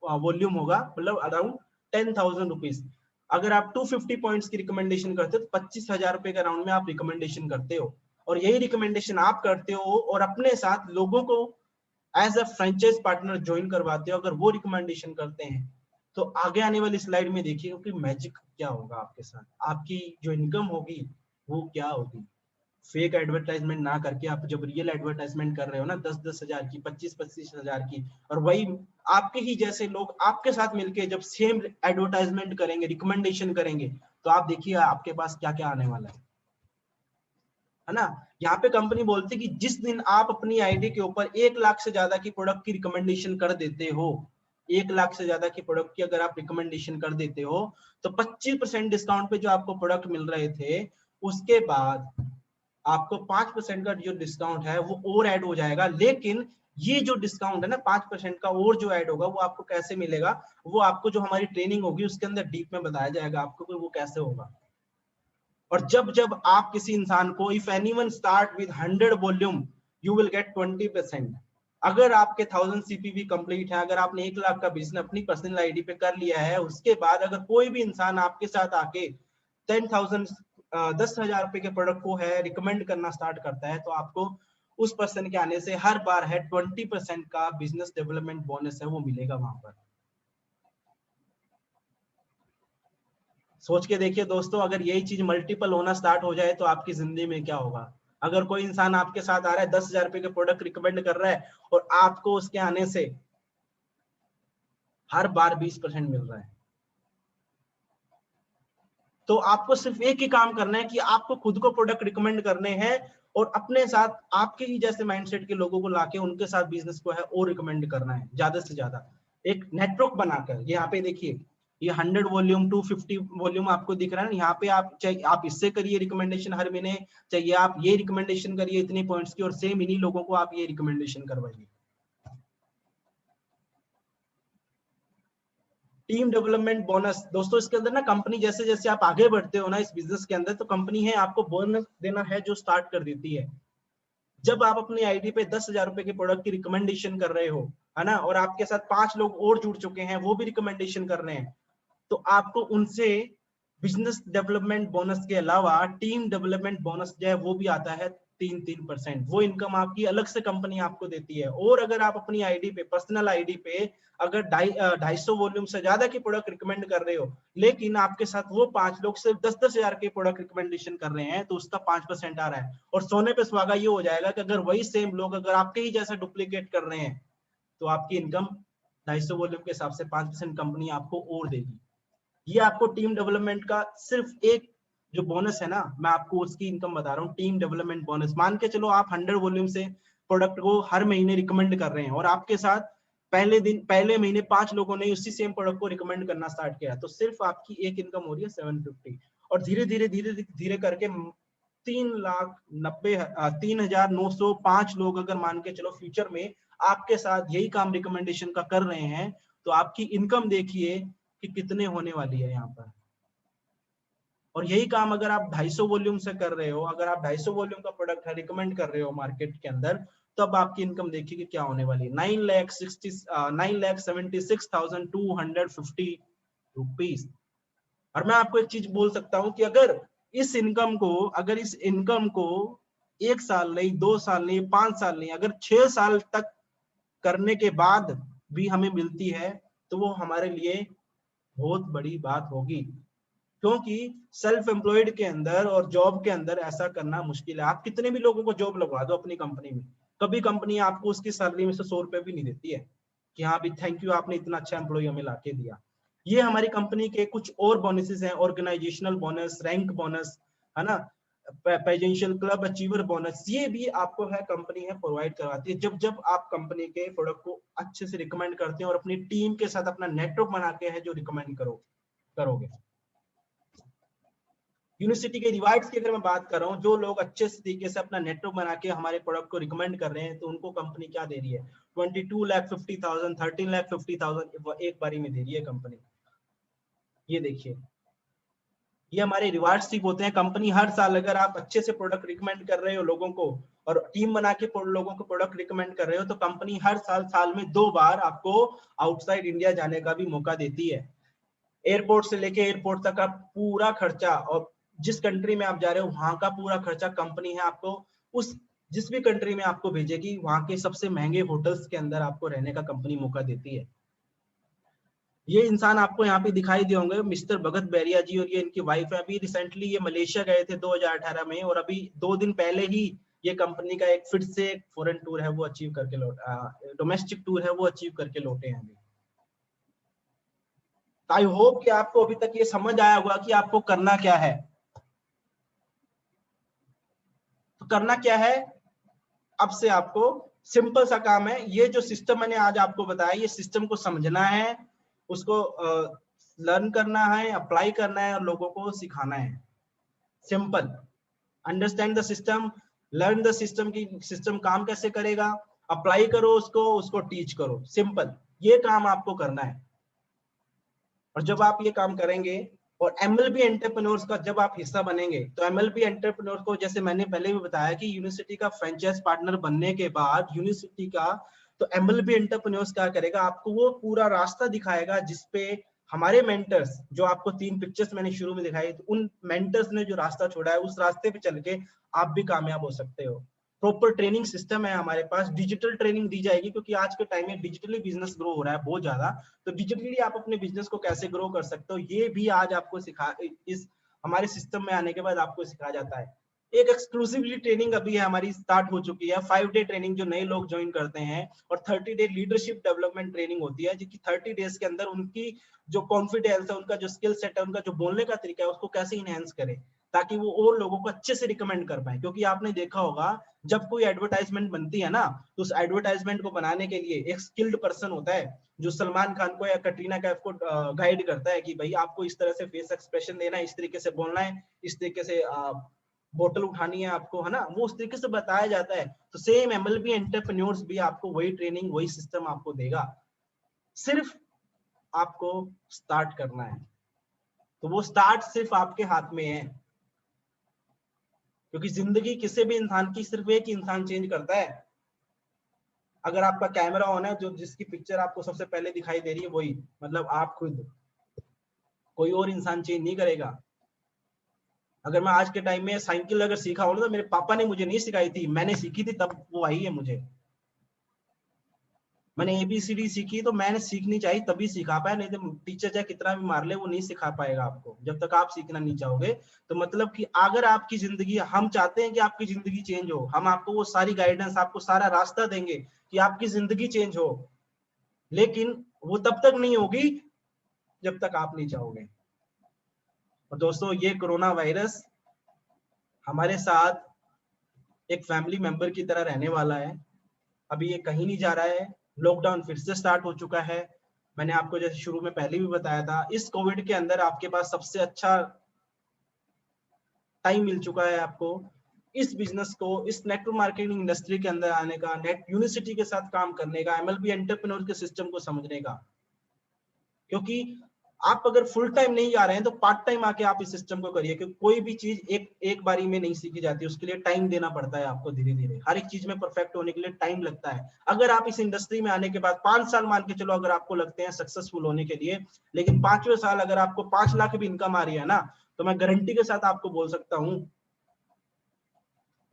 वॉल्यूम होगा, मतलब अराउंड 10,000 रुपीज। अगर आप 250 पॉइंट्स की रिकमेंडेशन करते हो तो 25,000 रुपए के राउंड में आप रिकमेंडेशन करते हो। और यही रिकमेंडेशन आप करते हो और अपने साथ लोगों को as a franchise partner join करवाते हो। अगर वो रिकमेंडेशन करते हैं तो आगे आने वाली स्लाइड में देखिए कि मैजिक क्या होगा आपके साथ, आपकी जो इनकम होगी वो क्या होगी। फेक एडवर्टाइजमेंट ना करके आप जब रियल एडवर्टाइजमेंट कर रहे हो ना 10-10 हजार की, 25-25 हजार की, और वही आपके ही जैसे लोग आपके साथ मिलके जब सेम एडवर्टाइजमेंट करेंगे, रिकमेंडेशन करेंगे, तो आप देखिए आपके पास क्या क्या आने वाला है ना। यहाँ पे कंपनी बोलती है कि जिस दिन आप अपनी आईडी के ऊपर 1 लाख से ज्यादा की प्रोडक्ट की रिकमेंडेशन कर देते हो, 1 लाख से ज्यादा की प्रोडक्ट की अगर आप रिकमेंडेशन कर देते हो तो 25% डिस्काउंट पे जो आपको प्रोडक्ट मिल रहे थे उसके बाद आपको 5% का जो डिस्काउंट है वो और ऐड हो जाएगा। लेकिन ये जो डिस्काउंट है ना 5% का और जो ऐड होगा वो आपको कैसे मिलेगा, वो आपको जो हमारी ट्रेनिंग होगी उसके अंदर डीप में बताया जाएगा आपको कि वो कैसे होगा। और जब जब आप किसी इंसान को, if anyone start with 100 volume you will get 20%। अगर आपके 1000 सीपीवी कंप्लीट है, अगर आपने 1 लाख का बिजनेस अपनी पर्सनल आईडी पे कर लिया है, उसके बाद अगर कोई भी इंसान आपके साथ आके 10,000 रुपए के प्रोडक्ट को है रिकमेंड करना स्टार्ट करता है तो आपको उस पर्सन के आने से हर बार है 20% का बिजनेस डेवलपमेंट बोनस है वो मिलेगा वहां पर। सोच के देखिए दोस्तों, अगर यही चीज मल्टीपल होना स्टार्ट हो जाए तो आपकी जिंदगी में क्या होगा। अगर कोई इंसान आपके साथ आ रहा है 10,000 रुपए के प्रोडक्ट रिकमेंड कर रहा है और आपको उसके आने से हर बार 20% मिल रहा है, तो आपको सिर्फ एक ही काम करना है कि आपको खुद को प्रोडक्ट रिकमेंड करने हैं और अपने साथ आपके ही जैसे माइंडसेट के लोगों को लाके उनके साथ बिजनेस को है और रिकमेंड करना है ज्यादा से ज्यादा, एक नेटवर्क बनाकर। यहाँ पे देखिए ये 100 वॉल्यूम 250 वॉल्यूम आपको दिख रहा है, यहाँ पे आप चाहे आप इससे करिए रिकमेंडेशन हर महीने, चाहिए आप ये रिकमेंडेशन करिए इतने पॉइंट्स की और सेम इन्हीं लोगों को आप ये रिकमेंडेशन करवाइए। टीम डेवलपमेंट बोनस दोस्तों, इसके अंदर ना कंपनी जैसे जैसे आप आगे बढ़ते हो ना इस बिजनेस के अंदर, तो कंपनी है आपको बोनस देना है जो स्टार्ट कर देती है। जब आप अपनी आईडी पे 10,000 रुपए के प्रोडक्ट की रिकमेंडेशन कर रहे हो, है ना, और आपके साथ 5 लोग और जुड़ चुके हैं वो भी रिकमेंडेशन कर रहे हैं, तो आपको उनसे बिजनेस डेवलपमेंट बोनस के अलावा टीम डेवलपमेंट बोनस जो है वो भी आता है 3%। वो इनकम आपकी अलग से कंपनी आपको देती है। और अगर आप अपनी आईडी पे, पर्सनल आईडी पे अगर 250 वॉल्यूम से ज्यादा की प्रोडक्ट रिकमेंड कर रहे हो, लेकिन आपके साथ वो 5 लोग सिर्फ 10-10 हजार के प्रोडक्ट रिकमेंडेशन कर रहे हैं, तो उसका 5% आ रहा है। और सोने पे सुहागा ये हो जाएगा कि अगर वही सेम लोग अगर आपके ही जैसा डुप्लीकेट कर रहे हैं तो आपकी इनकम 250 वॉल्यूम के हिसाब से 5% कंपनी आपको और देगी। ये आपको टीम डेवलपमेंट का सिर्फ एक जो बोनस है ना, मैं आपको उसकी इनकम बता रहा हूँ, टीम डेवलपमेंट बोनस। मान के चलो आप 100 वॉल्यूम से प्रोडक्ट को हर महीने रिकमेंड कर रहे हैं और आपके साथ पहले महीने 5 लोगों ने उसी सेम प्रोडक्ट को रिकमेंड करना स्टार्ट किया, तो सिर्फ आपकी एक इनकम हो रही है 750। और धीरे धीरे धीरे धीरे करके 3,905 लोग अगर मान के चलो फ्यूचर में आपके साथ यही काम रिकमेंडेशन का कर रहे हैं, तो आपकी इनकम देखिए कि कितने होने वाली है यहाँ पर। और यही काम अगर आप 250 वॉल्यूम से कर रहे हो, अगर आप 250 वॉल्यूम का प्रोडक्ट रिकमेंड कर रहे हो मार्केट के अंदर, तब आपकी इनकम देखिए कि क्या होने वाली है, 9,76,250 रुपीज। और मैं आपको एक चीज बोल सकता हूं कि अगर इस इनकम को 1 साल नहीं, 2 साल नहीं, 5 साल नहीं, अगर 6 साल तक करने के बाद भी हमें मिलती है, तो वो हमारे लिए बहुत बड़ी बात होगी। क्योंकि सेल्फ एम्प्लॉयड के अंदर और जॉब के अंदर ऐसा करना मुश्किल है। आप कितने भी लोगों को जॉब लगवा दो अपनी कंपनी में, कभी कंपनी आपको उसकी सैलरी में से 100 रुपए भी नहीं देती है कि हाँ भी थैंक यू, आपने इतना अच्छा एम्प्लॉय हमें लाके दिया। ये हमारी कंपनी के कुछ और बोनसेस हैं, ऑर्गेनाइजेशनल बोनस, रैंक बोनस, है ना, पेजेंशियल क्लब अचीवर बोनस, ये भी आपको है कंपनी है प्रोवाइड करवाती है। जब जब आप कंपनी के प्रोडक्ट को अच्छे से रिकमेंड करते हैं और अपनी टीम के साथ अपना नेटवर्क बना के है जो रिकमेंड करोगे। यूनिवर्सिटी के रिवार्ड्स की अगर मैं बात कर रहा हूँ, जो लोग अच्छे से तरीके से अपना नेटवर्क बना के हमारे प्रोडक्ट को रिकमेंड कर रहे हैं, तो उनको कंपनी क्या दे रही है, 22,50,000, 13,50,000 एक बारी में दे रही है कंपनी। ये देखिए, ये हमारे रिवार्ड्स ठीक होते हैं। कंपनी हर साल अगर आप अच्छे से प्रोडक्ट रिकमेंड कर रहे हो लोगों को और टीम बना के लोगों को प्रोडक्ट रिकमेंड कर रहे हो, तो कंपनी हर साल में 2 बार आपको आउटसाइड इंडिया जाने का भी मौका देती है। एयरपोर्ट से लेके एयरपोर्ट तक का पूरा खर्चा और जिस कंट्री में आप जा रहे हो वहां का पूरा खर्चा कंपनी है आपको उस जिस भी कंट्री में आपको भेजेगी, वहां के सबसे महंगे होटल्स के अंदर आपको रहने का कंपनी मौका देती है। ये इंसान आपको यहाँ पे दिखाई दिए होंगे, मिस्टर भगत बैरिया जी, और ये इनकी वाइफ है। अभी रिसेंटली ये मलेशिया गए थे 2018 में, और अभी 2 दिन पहले ही ये कंपनी का एक फिर से फॉरेन टूर है वो अचीव करके डोमेस्टिक टूर है वो अचीव करके लौटे हैं। आई होप कि आपको अभी तक ये समझ आया होगा कि आपको करना क्या है। तो करना क्या है, अब से आपको सिंपल सा काम है। ये जो सिस्टम मैंने आज आपको बताया, ये सिस्टम को समझना है, उसको लर्न करना है, अप्लाई करना है और लोगों को सिखाना है। Simple, understand the system, learn the system की सिस्टम काम कैसे करेगा, अप्लाई करो उसको टीच करो। सिंपल, ये काम आपको करना है। और जब आप ये काम करेंगे और एमएलबी एंटरप्रेन्योर्स का जब आप हिस्सा बनेंगे, तो एमएलबी एंटरप्रेन्योर्स को, जैसे मैंने पहले भी बताया कि यूनिवर्सिटी का फ्रेंचाइज पार्टनर बनने के बाद यूनिवर्सिटी का, तो एमएलबी एंटरप्रेन्योर्स क्या करेगा, आपको वो पूरा रास्ता दिखाएगा जिसपे हमारे मेंटर्स, जो आपको 3 पिक्चर्स मैंने शुरू में दिखाई, तो उन मेंटर्स ने जो रास्ता छोड़ा है, उस रास्ते पे चल के आप भी कामयाब हो सकते हो। प्रॉपर ट्रेनिंग सिस्टम है हमारे पास, डिजिटल ट्रेनिंग दी जाएगी, क्योंकि आज के टाइम में डिजिटली बिजनेस ग्रो हो रहा है बहुत ज्यादा। तो डिजिटली आप अपने बिजनेस को कैसे ग्रो कर सकते हो, ये भी आज आपको इस हमारे सिस्टम में आने के बाद आपको सिखाया जाता है। एक एक्सक्लूसिवली ट्रेनिंग अभी है हमारी स्टार्ट हो चुकी है, 5 डे ट्रेनिंग जो नए लोग ज्वाइन करते हैं, और 30 डे लीडरशिप डेवलपमेंट ट्रेनिंग होती है, जिसकी 30 डेज के अंदर उनकी जो कॉन्फिडेंस है, उनका जो स्किल सेट है, उनका जो बोलने का तरीका है, उसको कैसे इनहेंस करें ताकि वो और लोगों को अच्छे से रिकमेंड कर पाए। क्योंकि आपने देखा होगा, जब कोई एडवर्टाइजमेंट बनती है ना, तो उस एडवर्टाइजमेंट को बनाने के लिए एक स्किल्ड पर्सन होता है, जो सलमान खान को या कटरीना कैफ को गाइड करता है कि भाई आपको इस तरह से फेस एक्सप्रेशन देना है, इस तरीके से बोलना है, इस तरीके से बोतल उठानी है आपको, है ना, वो उस तरीके से बताया जाता है। तो सेम एमएलबी एंटरप्रेन्योर्स भी आपको वही ट्रेनिंग, वही सिस्टम आपको देगा, सिर्फ आपको स्टार्ट करना है। तो वो स्टार्ट सिर्फ आपके हाथ में है, क्योंकि जिंदगी किसी भी इंसान की सिर्फ एक इंसान चेंज करता है। अगर आपका कैमरा ऑन है, जो जिसकी पिक्चर आपको सबसे पहले दिखाई दे रही है, वही मतलब आप खुद, कोई और इंसान चेंज नहीं करेगा। अगर मैं आज के टाइम में साइकिल अगर सीखा हो तो मेरे पापा ने मुझे नहीं सिखाई थी, मैंने सीखी थी, तब वो आई है मुझे। मैंने ABCD सीखी तो मैंने सीखनी चाहिए तभी सिखा पाया, नहीं तो टीचर चाहे कितना भी मार ले वो नहीं सिखा पाएगा आपको जब तक आप सीखना नहीं चाहोगे। तो मतलब कि अगर आपकी जिंदगी, हम चाहते हैं कि आपकी जिंदगी चेंज हो, हम आपको वो सारी गाइडेंस, आपको सारा रास्ता देंगे कि आपकी जिंदगी चेंज हो, लेकिन वो तब तक नहीं होगी जब तक आप नहीं चाहोगे। और दोस्तों, ये कोरोना वायरस हमारे साथ एक फैमिली मेंबर की तरह रहने वाला है। अभी ये कहीं नहीं जा रहा है। लॉकडाउन फिर से स्टार्ट हो चुका है। मैंने आपको जैसे शुरू में पहले भी बताया था, इस कोविड के अंदर आपके पास सबसे अच्छा टाइम मिल चुका है आपको इस बिजनेस को, इस नेटवर्क मार्केटिंग इंडस्ट्री के अंदर आने का, नेट यूनिवर्सिटी के साथ काम करने का, एमएलबी एंटरप्रेन्योर के सिस्टम को समझने का। क्योंकि आप अगर फुल टाइम नहीं आ रहे हैं तो पार्ट टाइम आके आप इस सिस्टम को करिए, क्योंकि कोई भी चीज एक बारी में नहीं सीखी जाती, उसके लिए टाइम देना पड़ता है आपको, धीरे धीरे हर एक चीज में परफेक्ट होने के लिए टाइम लगता है। अगर आप इस इंडस्ट्री में आने के बाद 5 साल मान के चलो अगर आपको लगते हैं सक्सेसफुल होने के लिए, लेकिन 5वें साल अगर आपको 5 लाख भी इनकम आ रही है ना, तो मैं गारंटी के साथ आपको बोल सकता हूं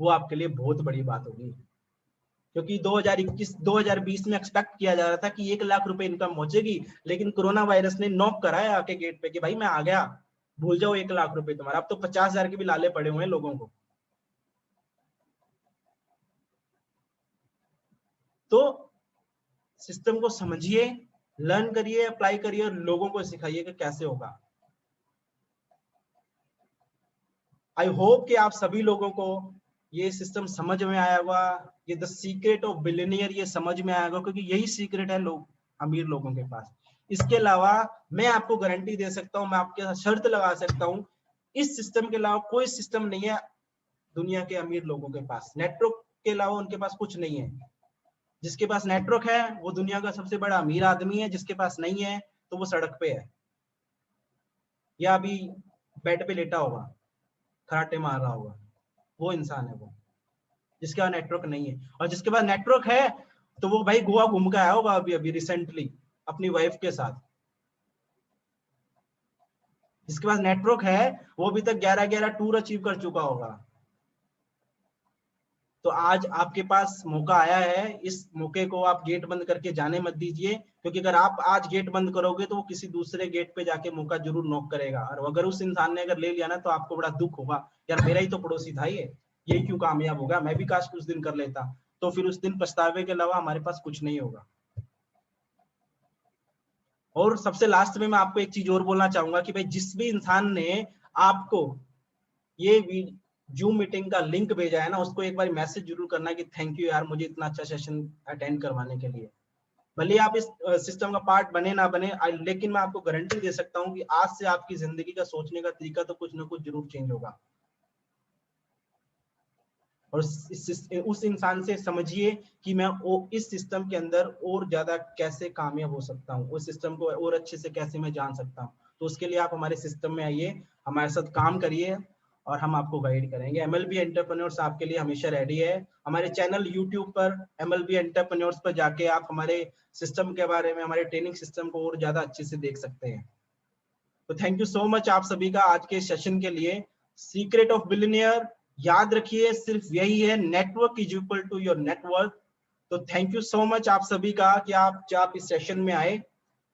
वो आपके लिए बहुत बड़ी बात होगी। क्योंकि 2021-2020 में एक्सपेक्ट किया जा रहा था कि 1 लाख रुपए इनकम पहुंचेगी, लेकिन कोरोना वायरस ने नॉक कराया आके गेट पे कि भाई मैं आ गया, भूल जाओ 1 लाख रुपए तुम्हारा। अब तो 50,000 के भी लाले पड़े हुए हैं लोगों को। तो सिस्टम को समझिए, लर्न करिए, अप्लाई करिए और लोगों को सिखाइए कि कैसे होगा। आई होप कि आप सभी लोगों को ये सिस्टम समझ में आया होगा, ये द सीक्रेट ऑफ बिलियनियर ये समझ में आया होगा, क्योंकि यही सीक्रेट है लोग अमीर लोगों के पास। इसके अलावा मैं आपको गारंटी दे सकता हूं, मैं आपके साथ शर्त लगा सकता हूं, इस सिस्टम के अलावा कोई सिस्टम नहीं है दुनिया के अमीर लोगों के पास। नेटवर्क के अलावा उनके पास कुछ नहीं है। जिसके पास नेटवर्क है वो दुनिया का सबसे बड़ा अमीर आदमी है, जिसके पास नहीं है तो वो सड़क पे है या अभी बेड पे लेटा होगा, खराटे मार रहा होगा। वो इंसान है वो जिसके पास नेटवर्क नहीं है। और जिसके पास नेटवर्क है तो वो भाई गोवा घूम के आया होगा अभी अभी रिसेंटली अपनी वाइफ के साथ। जिसके पास नेटवर्क है वो अभी तक 11-11 टूर अचीव कर चुका होगा। तो आज आपके पास मौका आया है, इस मौके को आप गेट बंद करके जाने मत दीजिए, क्योंकि अगर आप आज गेट बंद करोगे तो वो किसी दूसरे गेट पे जाके मौका जरूर नॉक करेगा। और अगर उस इंसान ने अगर ले लिया ना तो आपको बड़ा दुख होगा, यार मेरा ही तो पड़ोसी था ये क्यों कामयाब होगा, मैं भी काश कुछ दिन कर लेता। तो फिर उस दिन पछतावे के अलावा हमारे पास कुछ नहीं होगा। और सबसे लास्ट में मैं आपको एक चीज और बोलना चाहूंगा कि भाई जिस भी इंसान ने आपको ये जूम मीटिंग का लिंक भेजा है ना, उसको एक बार मैसेज जरूर करना कि थैंक यू यार मुझे इतना अच्छा सेशन अटेंड करवाने के लिए। भले आप इस सिस्टम का पार्ट बने ना बने, लेकिन मैं आपको गारंटी दे सकता हूँ कि आज से आपकी जिंदगी का सोचने का तरीका तो कुछ ना कुछ जरूर चेंज होगा। और उस इंसान से समझिए कि मैं इस सिस्टम के अंदर और ज्यादा कैसे कामयाब हो सकता हूँ, उस सिस्टम को और अच्छे से कैसे मैं जान सकता हूँ। तो उसके लिए आप हमारे सिस्टम में आइए, हमारे साथ काम करिए और हम आपको गाइड करेंगे। एमएलबी एंटरप्रेन्योर्स आपके लिए हमेशा रेडी है। हमारे चैनल यूट्यूब पर एमएलबी एंटरप्रेन्योर्स पर जाके आप हमारे सिस्टम के बारे में, हमारे ट्रेनिंग सिस्टम को और ज्यादा अच्छे से देख सकते हैं। तो थैंक यू सो मच आप सभी का आज के सेशन के लिए। सीक्रेट ऑफ बिलियनियर याद रखिए, सिर्फ यही है, network is equal to your network. तो थैंक यू सो मच आप सभी का कि आप इस सेशन में आए।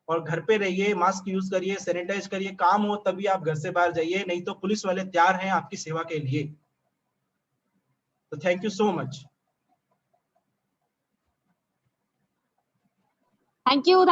और घर पे रहिए, मास्क यूज करिए, सैनिटाइज करिए, काम हो तभी आप घर से बाहर जाइए, नहीं तो पुलिस वाले तैयार हैं आपकी सेवा के लिए। तो thank you so much. Thank you